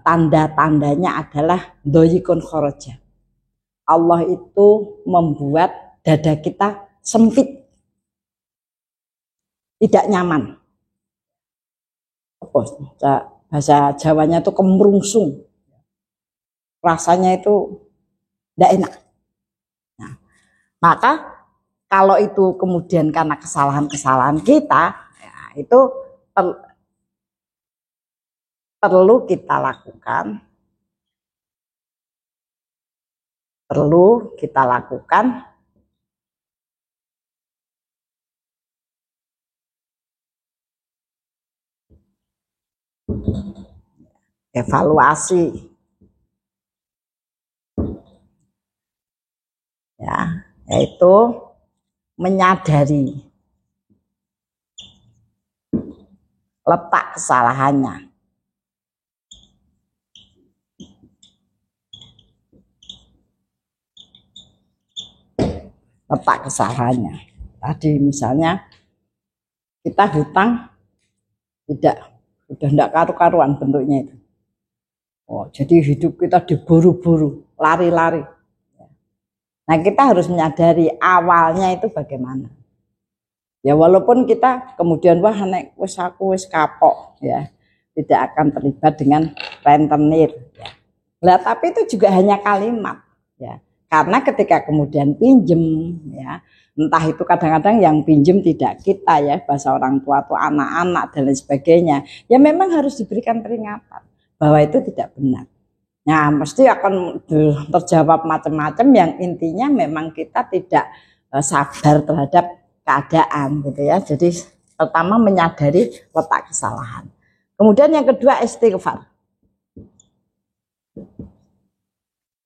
tanda-tandanya adalah doyikun khoroja. Allah itu membuat dada kita sempit, tidak nyaman. Bahasa Jawanya itu kemrungsung, rasanya itu tidak enak. Nah, maka kalau itu kemudian karena kesalahan-kesalahan kita, ya, itu perlu kita lakukan, evaluasi, ya, yaitu menyadari letak kesalahannya. Letak kesalahannya. Tadi misalnya kita hutang sudah tidak karu-karuan bentuknya itu. Oh, jadi hidup kita diburu-buru, lari-lari. Nah, kita harus menyadari awalnya itu bagaimana. Ya walaupun kita kemudian wah nek aku wis kapok ya, tidak akan terlibat dengan rentenir ya. Lah tapi itu juga hanya kalimat ya. Karena ketika kemudian pinjem ya, entah itu kadang-kadang yang pinjem tidak kita ya, bahasa orang tua atau anak-anak dan lain sebagainya, ya memang harus diberikan peringatan bahwa itu tidak benar. Nah, mesti akan terjawab macam-macam yang intinya memang kita tidak sabar terhadap keadaan gitu ya. Jadi pertama menyadari letak kesalahan. Kemudian yang kedua istighfar.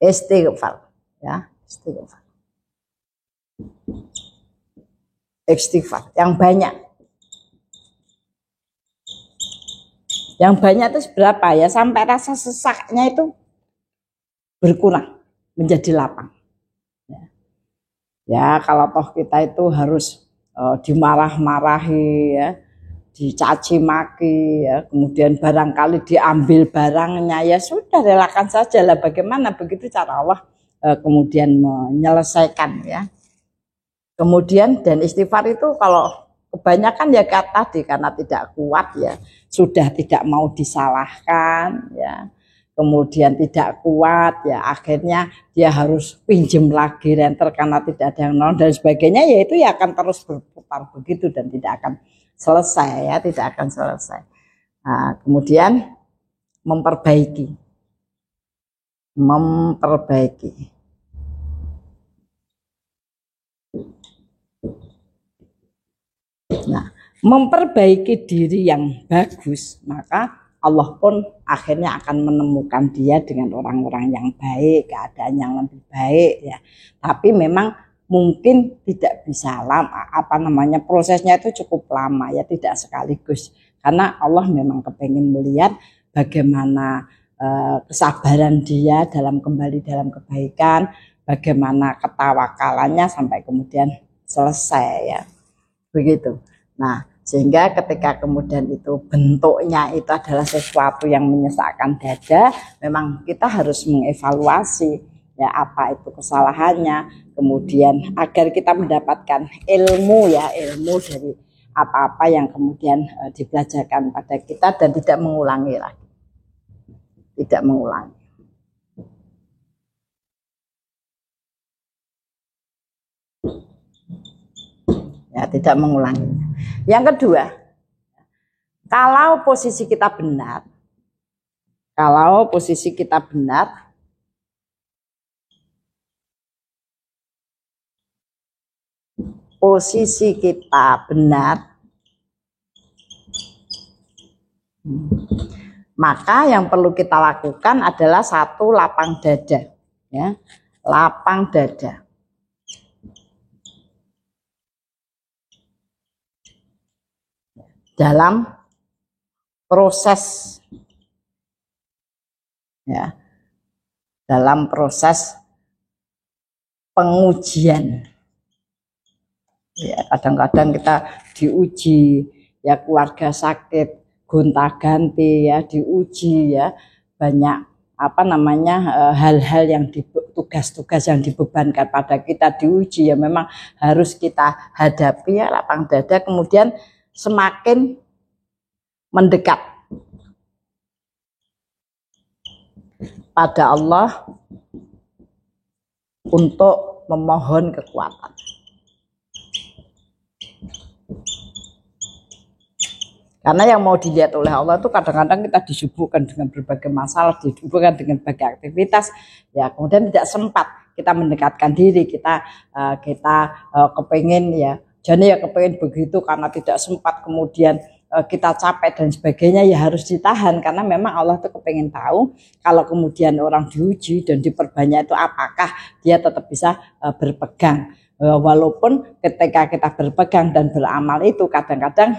Istighfar ya, istighfar. Istighfar yang banyak. Yang banyak itu berapa ya? Sampai rasa sesaknya itu berkurang menjadi lapang. Ya kalau toh kita itu harus dimarah-marahi ya, dicaci maki ya, kemudian barangkali diambil barangnya, ya sudah relakan saja lah, bagaimana begitu cara Allah kemudian menyelesaikan ya. Kemudian dan istighfar itu kalau kebanyakan ya tadi karena tidak kuat ya, sudah tidak mau disalahkan ya, kemudian tidak kuat ya, akhirnya dia harus pinjam lagi renter karena tidak ada yang non dan sebagainya, ya itu ya akan terus berputar begitu dan tidak akan selesai ya, tidak akan selesai. Nah, kemudian memperbaiki. Nah, memperbaiki diri yang bagus, maka Allah pun akhirnya akan menemukan dia dengan orang-orang yang baik, keadaan yang lebih baik ya. Tapi memang mungkin tidak bisa lama, prosesnya itu cukup lama ya, tidak sekaligus. Karena Allah memang kepengen melihat bagaimana kesabaran dia dalam kembali dalam kebaikan, bagaimana ketawakalannya sampai kemudian selesai ya. Begitu. Nah, sehingga ketika kemudian itu bentuknya itu adalah sesuatu yang menyesakkan dada, memang kita harus mengevaluasi ya apa itu kesalahannya, kemudian agar kita mendapatkan ilmu ya, ilmu dari apa-apa yang kemudian dibelajarkan pada kita dan tidak mengulangi lagi. Tidak mengulangi. Ya, tidak mengulanginya. Yang kedua, kalau posisi kita benar, maka yang perlu kita lakukan adalah satu, lapang dada, ya, lapang dada. Dalam proses ya, dalam proses pengujian Ya, kadang-kadang kita diuji, ya keluarga sakit, gonta-ganti ya, diuji ya, banyak hal-hal yang tugas-tugas yang dibebankan pada kita diuji ya, memang harus kita hadapi ya lapang dada, kemudian semakin mendekat pada Allah untuk memohon kekuatan. Karena yang mau dilihat oleh Allah itu kadang-kadang kita disibukkan dengan berbagai masalah, disibukkan dengan berbagai aktivitas, ya kemudian tidak sempat kita mendekatkan diri, kita kepengen ya, jadi ya kepengen begitu karena tidak sempat, kemudian kita capek dan sebagainya, ya harus ditahan karena memang Allah tuh kepengen tahu kalau kemudian orang diuji dan diperbanyak itu apakah dia tetap bisa berpegang, walaupun ketika kita berpegang dan beramal itu kadang-kadang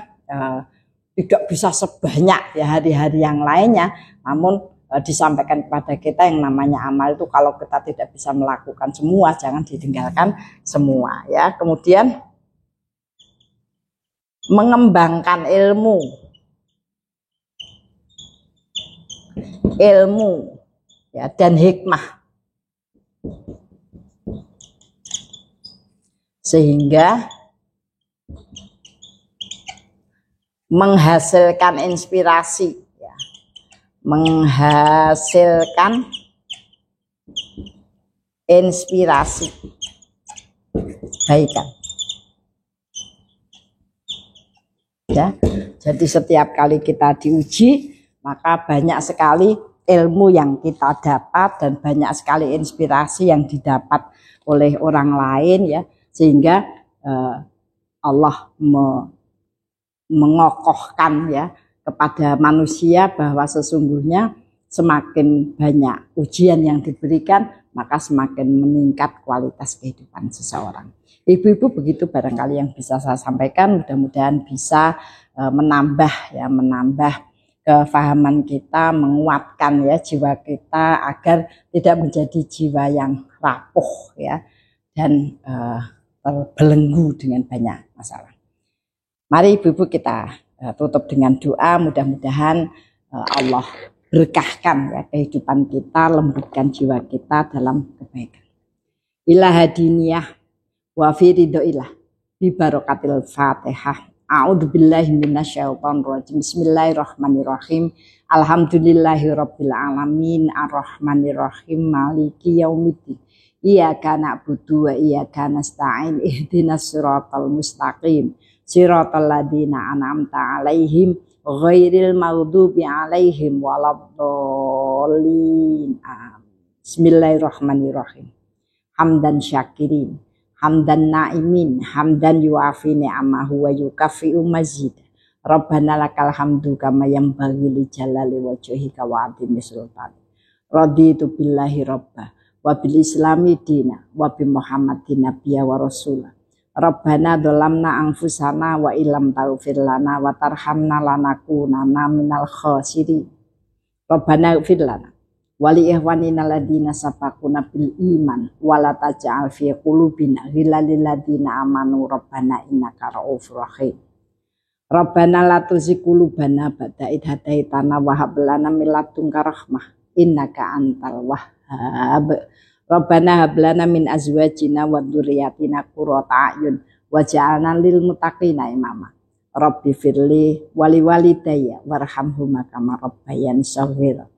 tidak bisa sebanyak ya hari-hari yang lainnya, namun disampaikan kepada kita yang namanya amal itu kalau kita tidak bisa melakukan semua, jangan ditinggalkan semua ya. Kemudian mengembangkan ilmu ya dan hikmah, sehingga menghasilkan inspirasi ya, menghasilkan inspirasi kebaikan ya. Jadi setiap kali kita diuji, maka banyak sekali ilmu yang kita dapat dan banyak sekali inspirasi yang didapat oleh orang lain ya, sehingga Allah mengokohkan ya kepada manusia bahwa sesungguhnya semakin banyak ujian yang diberikan, maka semakin meningkat kualitas kehidupan seseorang. Ibu-ibu, begitu barangkali yang bisa saya sampaikan, mudah-mudahan bisa menambah kefahaman kita, menguatkan ya jiwa kita agar tidak menjadi jiwa yang rapuh ya dan terbelenggu dengan banyak masalah. Mari ibu-ibu kita tutup dengan doa, mudah-mudahan Allah berkahkan ya kehidupan kita, lembutkan jiwa kita dalam kebaikan. Ilahadiniyah wa fi ridhoillah bi barakatil Fatihah. A'udzubillahi minasyaitonirrajim. Bismillahirrahmanirrahim. Alhamdulillahirabbil alamin arrahmanirrahim maliki yaumiddin. Iyyaka na'budu wa iyyaka nasta'in ihdinas siratal mustaqim. Siratal ladzina an'amta 'alaihim ghairil maghdubi 'alaihim waladdallin. Bismillahirrahmanirrahim. Hamdan syakirin, hamdan na'imin, hamdan yuafi ni'amahu wa yukafi'u mazid. Rabbana lakal hamdu kama yanbaghi li jalali wajhika wa 'azimi sultanik. Raditu billahi rabba wa bil islami dina wa bi muhammadin nabiyya wa rasulah. Rabbana dolamna anfusana wa ilam taghfir lana wa tarhamna lanakunanna minal khasirin. Rabbana ighfir lana wa li ikhwanina alladziina sabaquna bil iman wa la taj'al fi qulubina ghillan lil ladziina amanu rabbana innaka ra'ufur rahim. Rabbana la tuzigh qulubana ba'da idh hadaitana wa hab lana min ladunka rahmah innaka antal wahhab. Rabbana hab lana min azwajina wa dzurriyyatina qurrata a'yun waj'alna lil muttaqina imama. Rabbi firli wali walidayya warhamhuma kama rabbayani shaghira.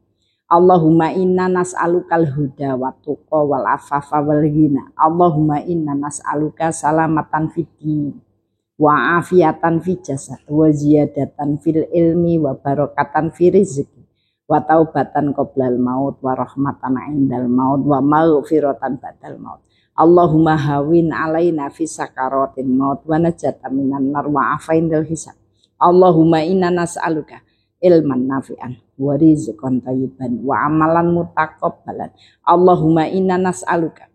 Allahumma inna nas'alukal huda wa tuqa wal afafa wal ghina. Allahumma inna nas'aluka salamatan fid din wa afiatan fil jasad wa ziyadatan fil ilmi wa barakatan fi rizqi wa taubatan qoblal maut wa rahmatan indal maut wa maghfiratan ba'dal maut. Allahumma hawin alaina fi sakaratin maut wa najatan minan nar wa afaindal hisab. Allahumma inna nas'aluka ilman nafi'an wa rizqan thayyiban wa amalan mutaqabbalan. Allahumma inna nas'aluka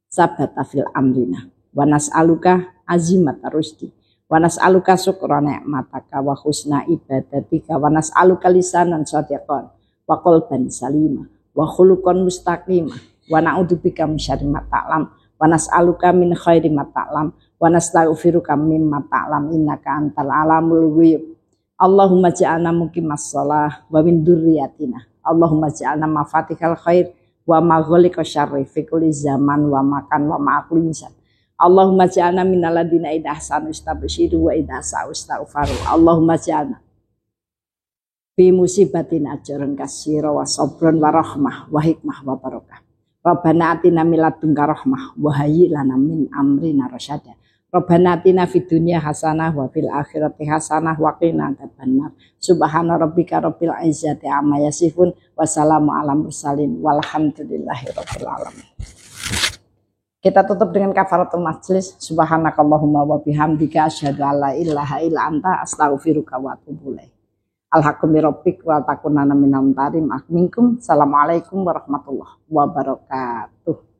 sabata fil amrina wa nas'aluka azimata rusdi wa nas'aluka syukra ni'mataka wa husna ibadatika wa nas'aluka lisanan shadiqan wa qalban salima wa khuluqan mustaqima wa na'udzubika min syarri ma ta'lam wa nas'aluka min khairi ma ta'lam wa nastaghfiruka mimma ta'lam innaka antal alamul ghuyub. Allahumma ja'alna muqimas shalah wa min dzurriyyatina. Allahumma ja'alna mafatihal khair wa maghliqa syarri fi kulli zaman wa makan wa ma'kulli insan. Allahumma ja'alna minal ladina idza ahsanu istabshiru wa idza sa'u istaghfaru. Allahumma ja'alna fi musibatin ajran katsira wa sabrun wa rahmah wa hikmah wa barakah. Rabbana atina min ladunka rahmah wa hayyi lana min amrina rasyada. Rabbana atina fid dunya hasanah wa fil akhirati hasanah wa qina adzabannar. Subhana rabbika rabbil izzati amma yasifun wa salamun alal mursalin walhamdulillahi rabbil alamin. Kita tutup dengan kafaratul majlis. Subhanakallahumma wa bihamdika asyhadu an la ilaha illa anta astaghfiruka wa atubu ilaik. Alhaqqu rabbik wa takunana minal mutarin minkum. Assalamualaikum warahmatullahi wabarakatuh.